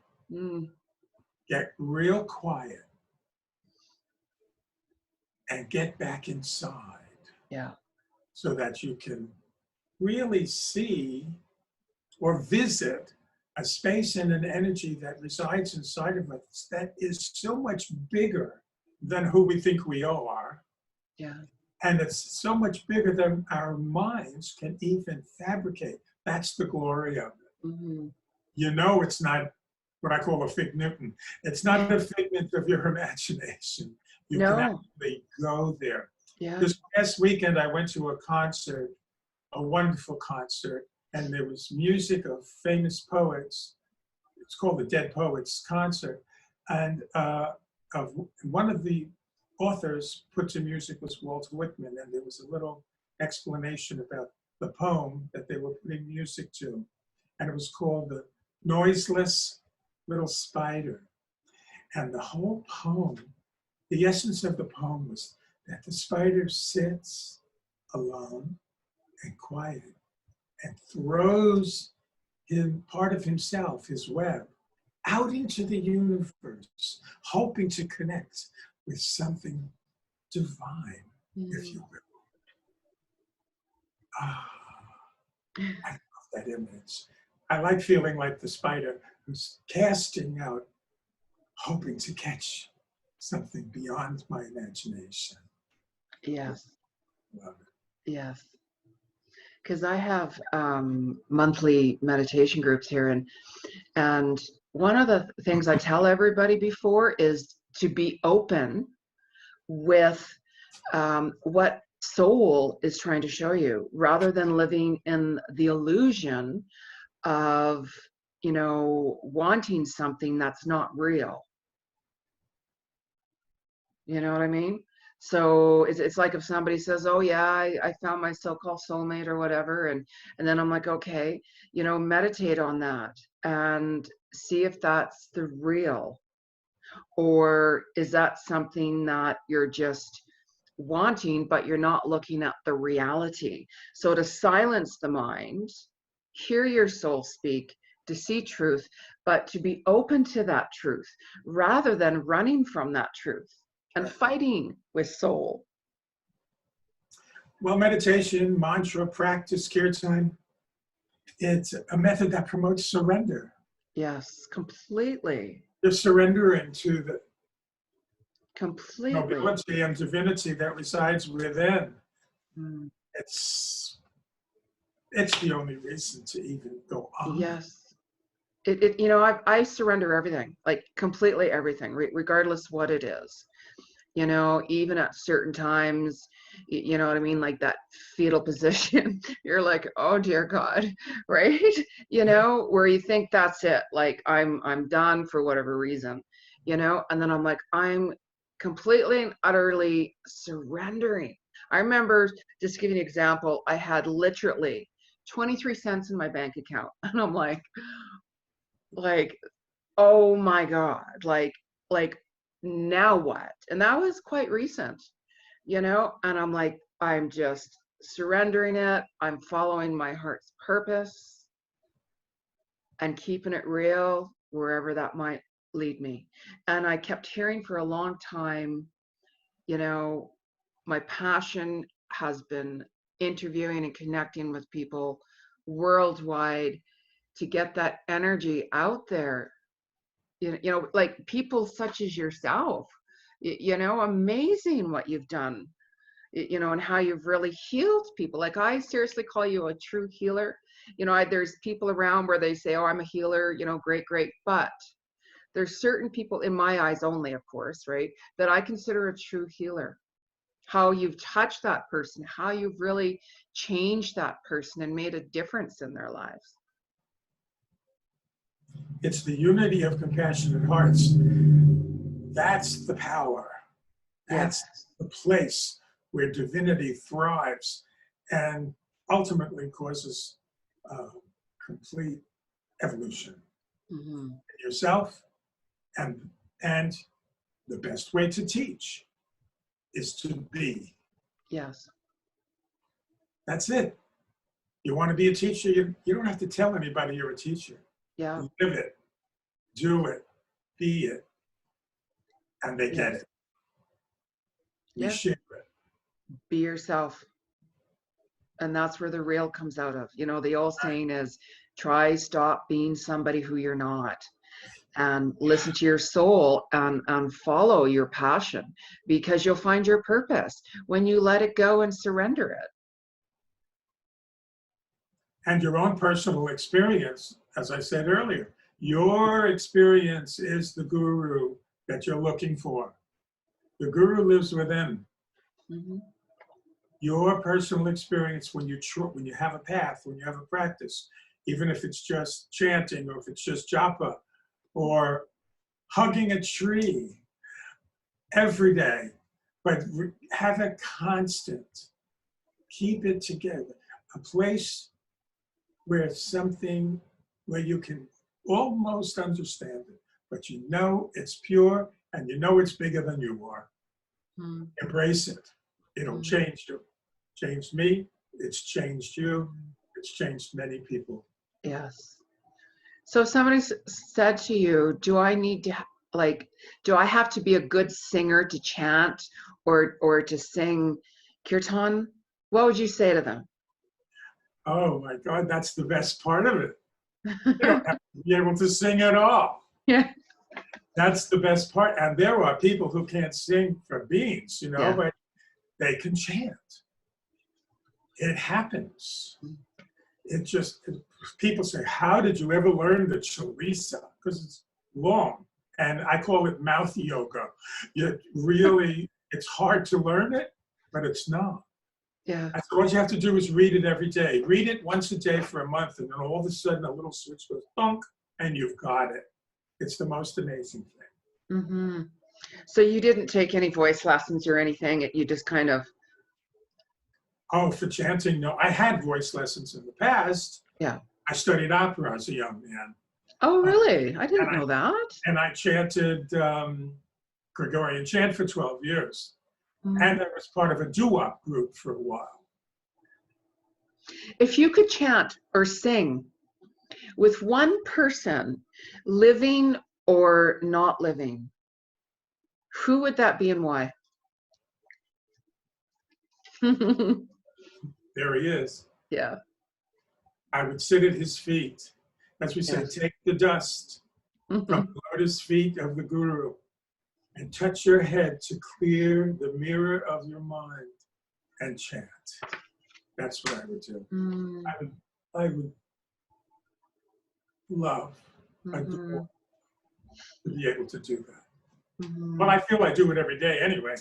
get real quiet, and get back inside. Yeah. So that you can really see or visit a space and an energy that resides inside of us that is so much bigger than who we think we are. Yeah. And it's so much bigger than our minds can even fabricate. That's the glory of it. Mm-hmm. You know, it's not what I call a fig Newton. It's not a figment of your imagination. You can actually go there. Yeah. This past weekend, I went to a concert, a wonderful concert, and there was music of famous poets. It's called the Dead Poets Concert. And of one of the authors put to music was Walt Whitman, and there was a little explanation about the poem that they were putting music to. And it was called The Noiseless Little Spider. And the whole poem, the essence of the poem was that the spider sits alone and quiet and throws part of himself, his web, out into the universe, hoping to connect with something divine, if you will. I love that image. I like feeling like the spider who's casting out, hoping to catch something beyond my imagination. Yes. Love it. Yes. Because I have monthly meditation groups here, and one of the things I tell everybody before is to be open with what soul is trying to show you, rather than living in the illusion of, wanting something that's not real. You know what I mean? So it's like if somebody says, oh yeah, I found my so-called soulmate or whatever, and then I'm like, okay, meditate on that and see if that's the real, or is that something that you're just wanting, but you're not looking at the reality. So to silence the mind, hear your soul speak, to see truth, but to be open to that truth rather than running from that truth and fighting with soul. Well, meditation, mantra, practice, kirtan, it's a method that promotes surrender. Yes, completely. You're surrendering to the Completely. nobility and divinity that resides within. Mm. It's the only reason to even go on. Yes. I surrender everything, like completely everything, regardless what it is. Even at certain times, you know what I mean? Like that fetal position, you're like, oh dear God, right? Where you think that's it, like I'm done for whatever reason, and then I'm like, I'm completely and utterly surrendering. I remember, just giving an example, I had literally 23 cents in my bank account, and I'm like, oh my God, like now what? And that was quite recent, and I'm like, I'm just surrendering it. I'm following my heart's purpose and keeping it real wherever that might lead me. And I kept hearing for a long time, my passion has been interviewing and connecting with people worldwide to get that energy out there. Like people such as yourself, amazing what you've done, and how you've really healed people. Like, I seriously call you a true healer. There's people around where they say, oh, I'm a healer, great, but there's certain people, in my eyes only, of course, right, that I consider a true healer. How you've touched that person, how you've really changed that person and made a difference in their lives. It's the unity of compassionate hearts. That's the power. That's the place where divinity thrives and ultimately causes complete evolution. Mm-hmm. Yourself, and the best way to teach is to be. Yes. That's it. You want to be a teacher, you don't have to tell anybody you're a teacher. Yeah. live it, do it, be it, and they get Yes. it. We Yes. share it. Be yourself. And that's where the real comes out of. You know, the old saying is, try stop being somebody who you're not, and listen to your soul, and follow your passion, because you'll find your purpose when you let it go and surrender it. And your own personal experience, as I said earlier, your experience is the guru that you're looking for. The guru lives within. Mm-hmm. Your personal experience, when you have a path, when you have a practice, even if it's just chanting, or if it's just japa, or hugging a tree every day, but have a constant, keep it together, a place where you can almost understand it, but you know it's pure, and you know it's bigger than you are. Mm-hmm. Embrace it. It'll change you. Changed me, it's changed you, it's changed many people. Yes. So if somebody said to you, do I have to be a good singer to chant, or to sing kirtan? What would you say to them? Oh my God, that's the best part of it. You don't have to be able to sing at all. Yeah. That's the best part. And there are people who can't sing for beans, Yeah. but they can chant. It happens. People say, how did you ever learn the Chalisa? Because it's long. And I call it mouth yoga. It's hard to learn it, but it's not. Yeah. So what you have to do is read it every day. Read it once a day for a month, and then all of a sudden a little switch goes thunk, and you've got it. It's the most amazing thing. Mm-hmm. So you didn't take any voice lessons or anything? You just kind of... Oh, for chanting, no. I had voice lessons in the past. Yeah. I studied opera as a young man. Oh, really? I didn't know that. And I chanted Gregorian chant for 12 years. Mm-hmm. And I was part of a doo-wop group for a while. If you could chant or sing with one person, living or not living, who would that be and why? There he is. Yeah. I would sit at his feet. As we say, Yes. take the dust from the lotus feet of the guru and touch your head to clear the mirror of your mind and chant. That's what I would do. Mm. I would love, adore to be able to do that. Mm-hmm. Well, I feel I do it every day anyway.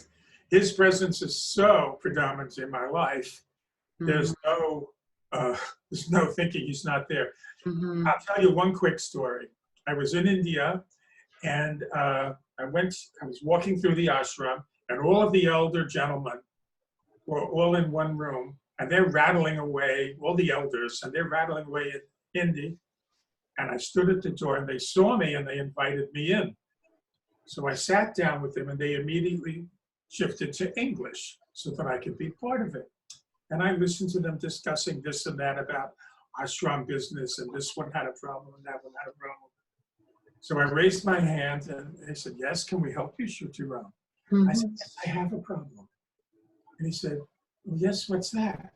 His presence is so predominant in my life. There's no thinking he's not there. Mm-hmm. I'll tell you one quick story. I was in India, and I was walking through the ashram, and all of the elder gentlemen were all in one room, and they're rattling away, all the elders, and they're rattling away in Hindi. And I stood at the door, and they saw me, and they invited me in. So I sat down with them, and they immediately shifted to English so that I could be part of it. And I listened to them discussing this and that about ashram business, and this one had a problem, and that one had a problem. So I raised my hand, and they said, yes, can we help you, Sruti Ram? Mm-hmm. I said, yes, I have a problem. And he said, well, yes, what's that?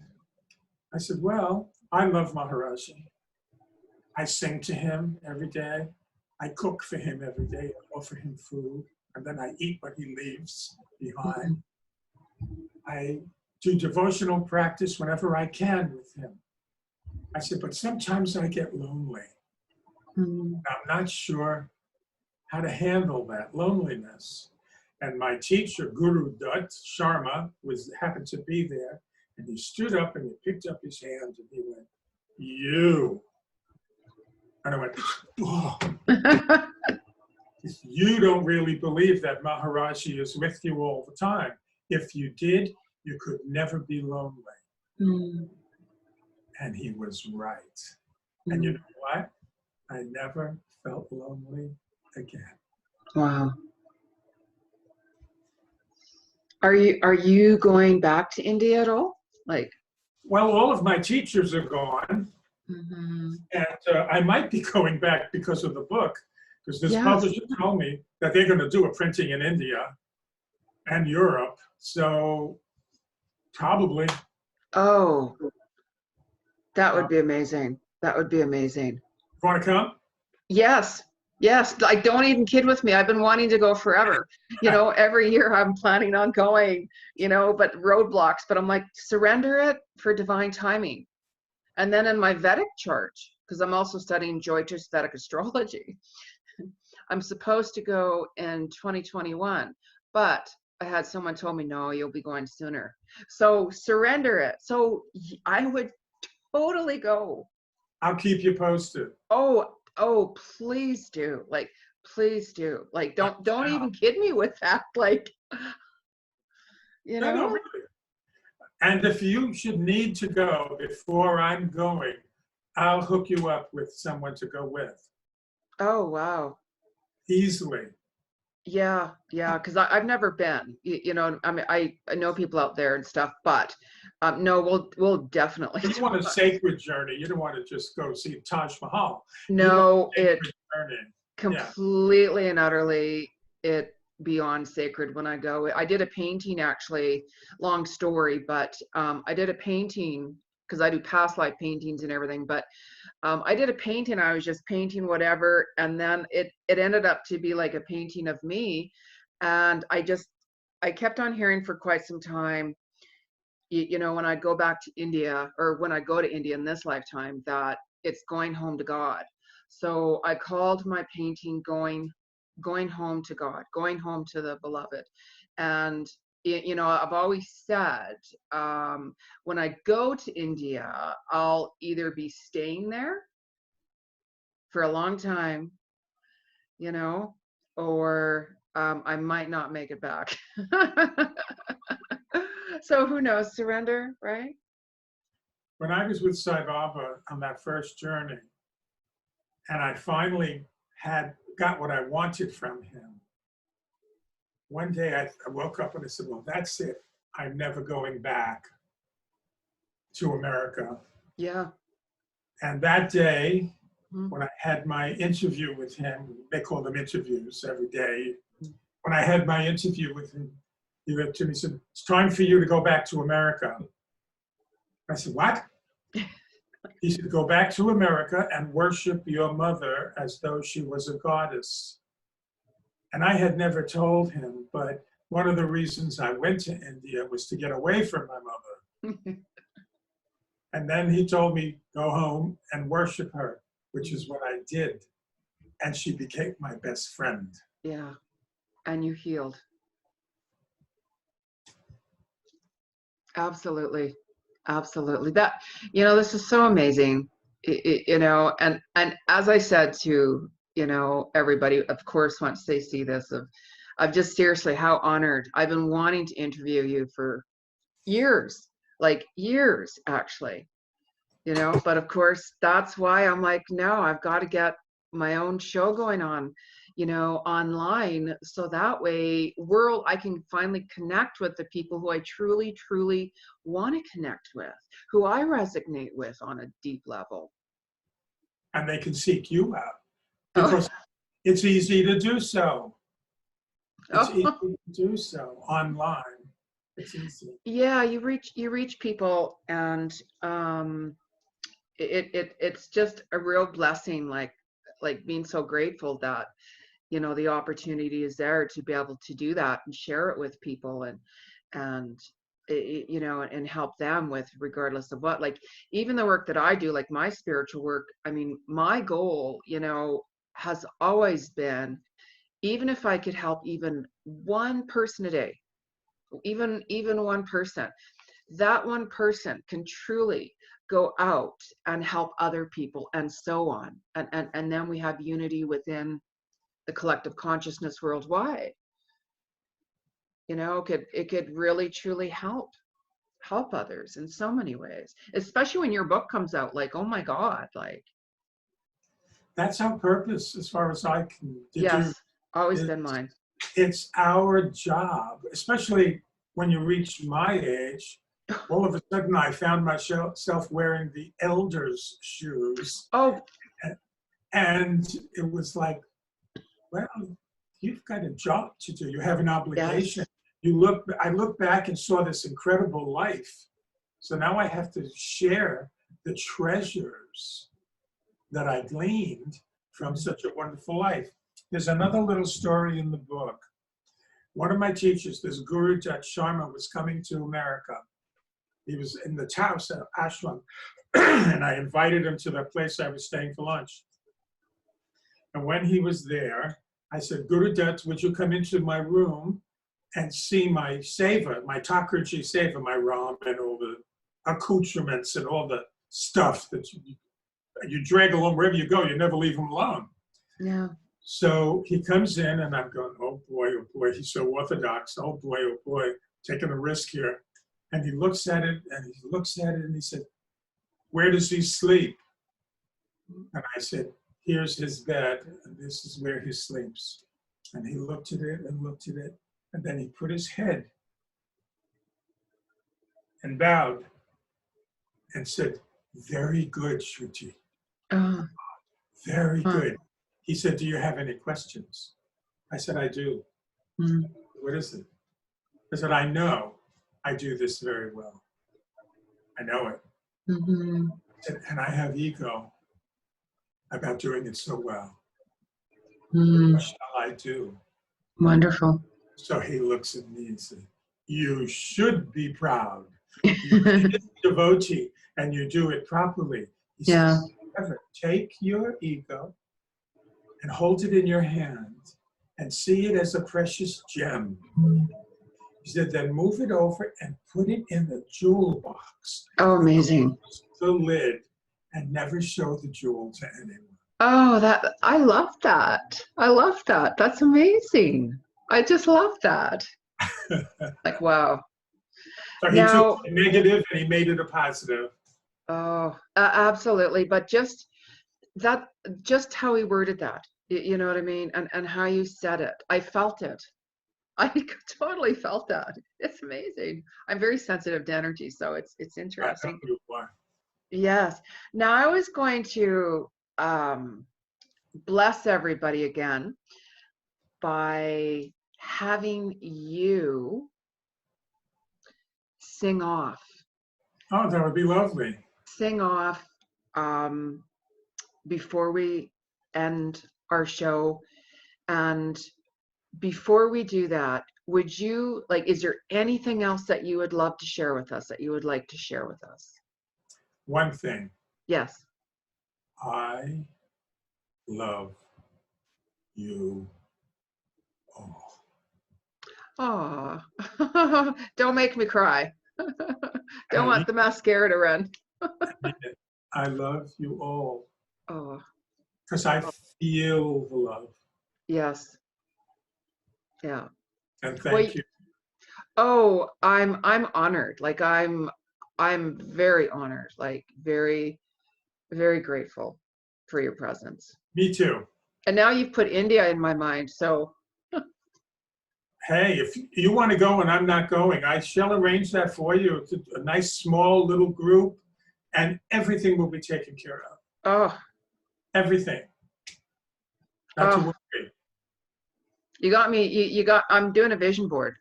I said, well, I love Maharaji. I sing to him every day. I cook for him every day. I offer him food, and then I eat what he leaves behind. I do devotional practice whenever I can with him. I said, but sometimes I get lonely. I'm not sure how to handle that loneliness. And my teacher, Guru Dutt Sharma, happened to be there, and he stood up and he picked up his hand and he went, you. And I went, oh. You don't really believe that Maharaji is with you all the time. If you did, you could never be lonely. And he was right. And you know what? I never felt lonely again. Wow. Are you going back to India at all? Well, all of my teachers are gone. And I might be going back because of the book, because this Yes. publisher told me that they're going to do a printing in India and Europe. So probably. Oh, that would be amazing. That would be amazing. Want to come? Yes. Yes. Like, don't even kid with me. I've been wanting to go forever. You know, every year I'm planning on going, you know, but roadblocks. But I'm like, surrender it for divine timing. And then in my Vedic chart, because I'm also studying Jyotish Vedic astrology, I'm supposed to go in 2021, but I had someone told me, no, you'll be going sooner. So surrender it. So I would totally go. I'll keep you posted. Oh, please do. Like, please do. Like, don't even kid me with that. Like, you know? No, really. And if you should need to go before I'm going, I'll hook you up with someone to go with. Oh, wow. Easily. Yeah, yeah, because I've never been. You know, I mean, I know people out there and stuff, but no, we'll definitely. You want a sacred journey. You don't want to just go see Taj Mahal. No, it journey. completely and utterly it beyond sacred when I go. I did a painting actually, long story, but I did a painting because I do past life paintings and everything, but I did a painting. I was just painting whatever, and then it ended up to be like a painting of me, and I kept on hearing for quite some time, you know, when I go back to India, or when I go to India in this lifetime, that it's going home to God. So I called my painting going home to God, going home to the beloved. And you know, I've always said, when I go to India, I'll either be staying there for a long time, you know, or I might not make it back. So who knows? Surrender, right? When I was with Sai Baba on that first journey, and I finally got what I wanted from him, one day I woke up and I said, well, that's it. I'm never going back to America. Yeah. And that day, when I had my interview with him, they call them interviews every day. When I had my interview with him, he looked to me and said, it's time for you to go back to America. I said, what? He said, go back to America and worship your mother as though she was a goddess. And I had never told him, but one of the reasons I went to India was to get away from my mother. And then he told me, go home and worship her, which is what I did. And she became my best friend. Yeah. And you healed. Absolutely. Absolutely. That, you know, this is so amazing, you know, and as I said to, you know, everybody, of course, once they see this, of just seriously how honored. I've been wanting to interview you for years, like years, actually, you know, but of course, that's why I'm like, no, I've got to get my own show going on, you know, online, so that way I can finally connect with the people who I truly want to connect with, who I resonate with on a deep level. And they can seek you out because it's easy to do so. It's easy to do so online. It's easy. Yeah, you reach people, and it's just a real blessing, like being so grateful that, you know, the opportunity is there to be able to do that and share it with people, and you know, and help them with, regardless of what, like even the work that I do, like my spiritual work. I mean, my goal, you know, has always been, even if I could help even one person a day, even one person, that one person can truly go out and help other people, and so on, and then we have unity within the collective consciousness worldwide. You know, it could really truly help others in so many ways, especially when your book comes out. Like, oh my God, like, that's our purpose, as far as I can yes, always been mine. It's our job, especially when you reach my age, all of a sudden I found myself wearing the elder's shoes. Oh, And it was like, well, you've got a job to do. You have an obligation. yes. I looked back and saw this incredible life. So now I have to share the treasures that I gleaned from such a wonderful life. There's another little story in the book. One of my teachers, this Guru Dutt Sharma, was coming to America. He was in the Taos ashram, and I invited him to the place I was staying for lunch. And when he was there, I said, Guru Dutt, would you come into my room and see my seva, my Thakurji seva, my ram, and all the accoutrements and all the stuff that you drag along wherever you go. You never leave him alone. Yeah. So he comes in, and I'm going, oh boy, he's so orthodox. Oh boy, taking a risk here. And he looks at it, and he said, where does he sleep? And I said, here's his bed, and this is where he sleeps. And he looked at it, and then he put his head and bowed and said, very good, Shruti. Very good. He said, do you have any questions? I said, I do. What is it? I said, I know I do this very well. I know it. And I have ego about doing it so well. What shall I do? Wonderful. So he looks at me and says, you should be proud. You're a devotee, and you do it properly. He says, take your ego and hold it in your hand and see it as a precious gem. He said, then move it over and put it in the jewel box. Oh, amazing. The lid, and never show the jewel to anyone. Oh, I love that. I love that. That's amazing. I just love that. Like, wow. So he took the negative and he made it a positive. Oh, absolutely. But just how he worded that, you know what I mean? And how you said it. I felt it. I totally felt that. It's amazing. I'm very sensitive to energy, so it's interesting. Yes. Now I was going to bless everybody again by having you sing off. Oh, that would be lovely. Sing off before we end our show. And before we do that, would you is there anything else that you would love to share with us, that you would like to share with us? One thing. Yes. I love you all. Oh, don't make me cry. Don't want the mascara to run. I love you all. Oh. Because I feel the love. Yes. Yeah. And thank you. Oh, I'm honored. I'm very honored. Very, very grateful for your presence. Me too. And now you've put India in my mind, so. Hey, if you want to go and I'm not going, I shall arrange that for you. It's a nice small little group, and everything will be taken care of. Oh. Everything. Not to worry. You got me. I'm doing a vision board,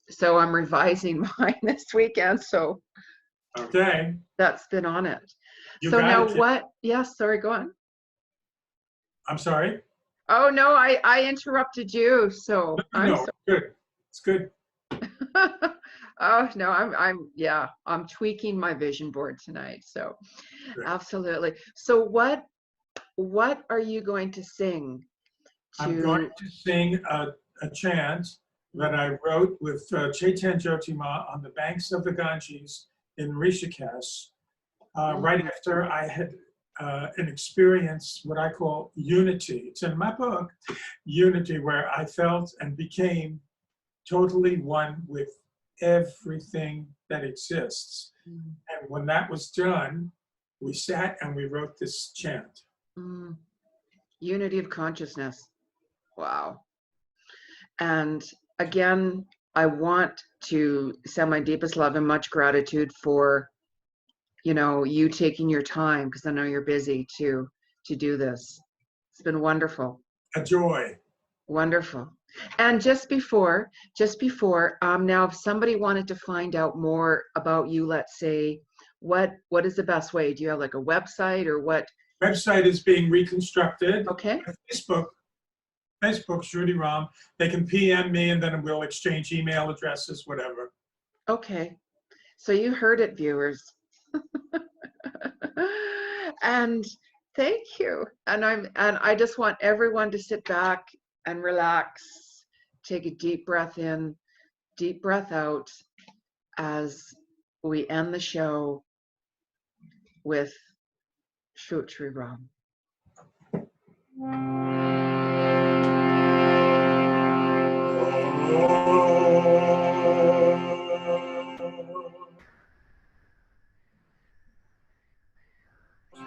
so I'm revising mine this weekend. So. Okay. That's been on it. So now what? Yes. Sorry. Go on. I'm sorry. Oh no, I interrupted you. So no, good. It's good. Oh no, I'm tweaking my vision board tonight. So good. Absolutely. So what are you going to sing? I'm going to sing a chant that I wrote with Chaitanya Jyotima on the banks of the Ganges in Rishikesh, right after I had an experience, what I call unity. It's in my book, unity, where I felt and became totally one with everything that exists. And when that was done, we sat and we wrote this chant. Unity of consciousness. Wow. And again, I want to send my deepest love and much gratitude for, you know, you taking your time, because I know you're busy, to do this. It's been wonderful. A joy. Wonderful. And just before, now, if somebody wanted to find out more about you, let's say, what is the best way? Do you have like a website or what? Website is being reconstructed. Okay. Facebook, Sruti Ram. They can PM me and then we'll exchange email addresses, whatever. Okay. So you heard it, viewers. And thank you. And I just want everyone to sit back and relax. Take a deep breath in, deep breath out, as we end the show with Sruti Ram.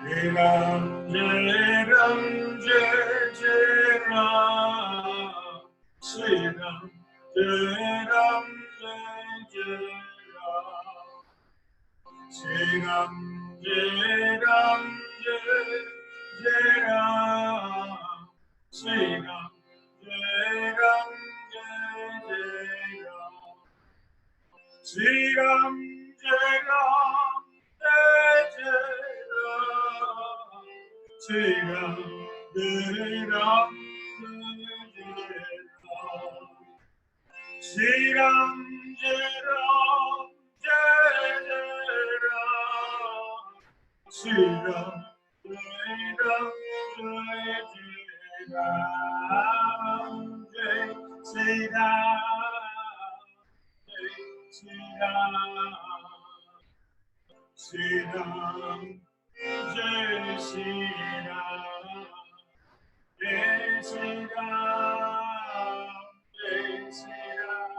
Jai Ram, Jai Ram, Jai Jai Ram. Jai Ram, Jai Ram, Jai Jai Ram. Jai Ram, Jai Ram, Jai Jai Ram. Jai Ram, Jai Ram, Jai Jai Ram. Sri Ram, Jai Ram, Jai Jai Ram. Sri Ram, Jai Ram, Jai Jai Ram. Sri Ram, Jai Ram, Jai Jai Ram. Sri Ram, Jai Ram, Jai Jai Ram. Jai Sri Ram. Sri Ram, Sri Ram, Jai Sri Ram, Jai Sri Ram, Jai Sri Ram,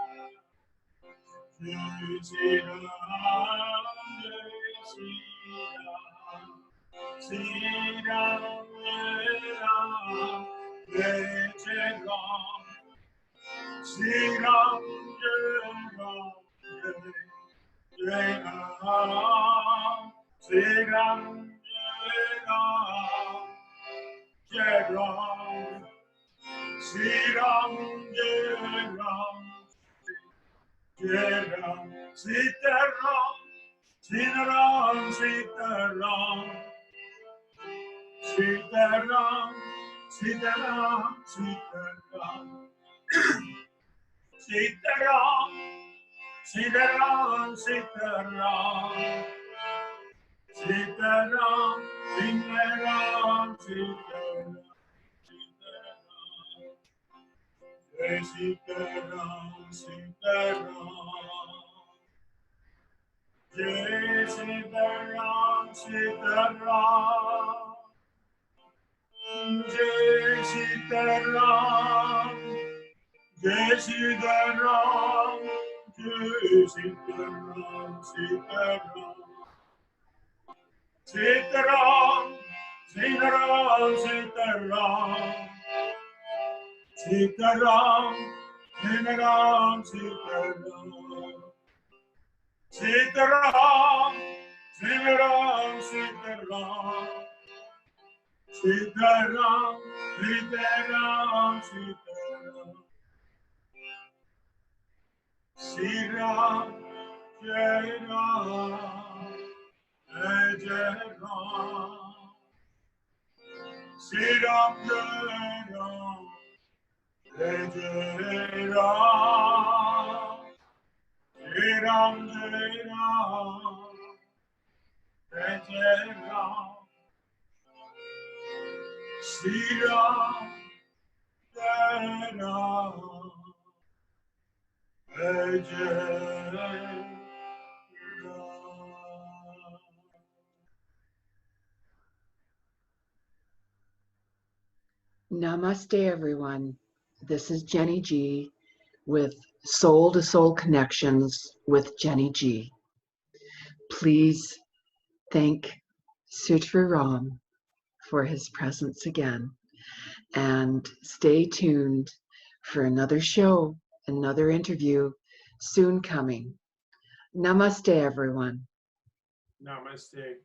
Jai Sri Ram, Jai Sri Ram, Sri Ram, Jai Jai Ram, Sri Ram, Jai Ram. Jai Ram, Jai Ram, Jai Ram, Jai Ram, Jai Ram, Jai Ram, Sita Ram, Sita Ram, Sita Ram, Sita Ram, Sita Ram, Sita Ram, Sita Ram. Sitaram, Sitaram, Sitaram, Sitaram, Sitaram, Sitaram, Sitaram, Sitaram, Jai Sitaram, Sitaram, Jai Sitaram, Jai Sitaram. Jai Sitaram, Sitaram, Sitaram, Sitaram, Sitaram, Sitaram, Sitaram, Sitaram, Sitaram, Sitaram, Sitaram, Sitaram, Sitaram, Sitaram. Sri Ram, Jai Ram, Jai Ram. Sri Ram, Jai Ram, Jai Ram. Sri Ram, Jai Ram, Jai Ram. Sri Ram, Jai Ram. Namaste, everyone. This is Jenny G with Soul to Soul Connections with Jenny G. Please thank Sruti Ram for his presence again. And stay tuned for another show, another interview soon coming. Namaste, everyone. Namaste.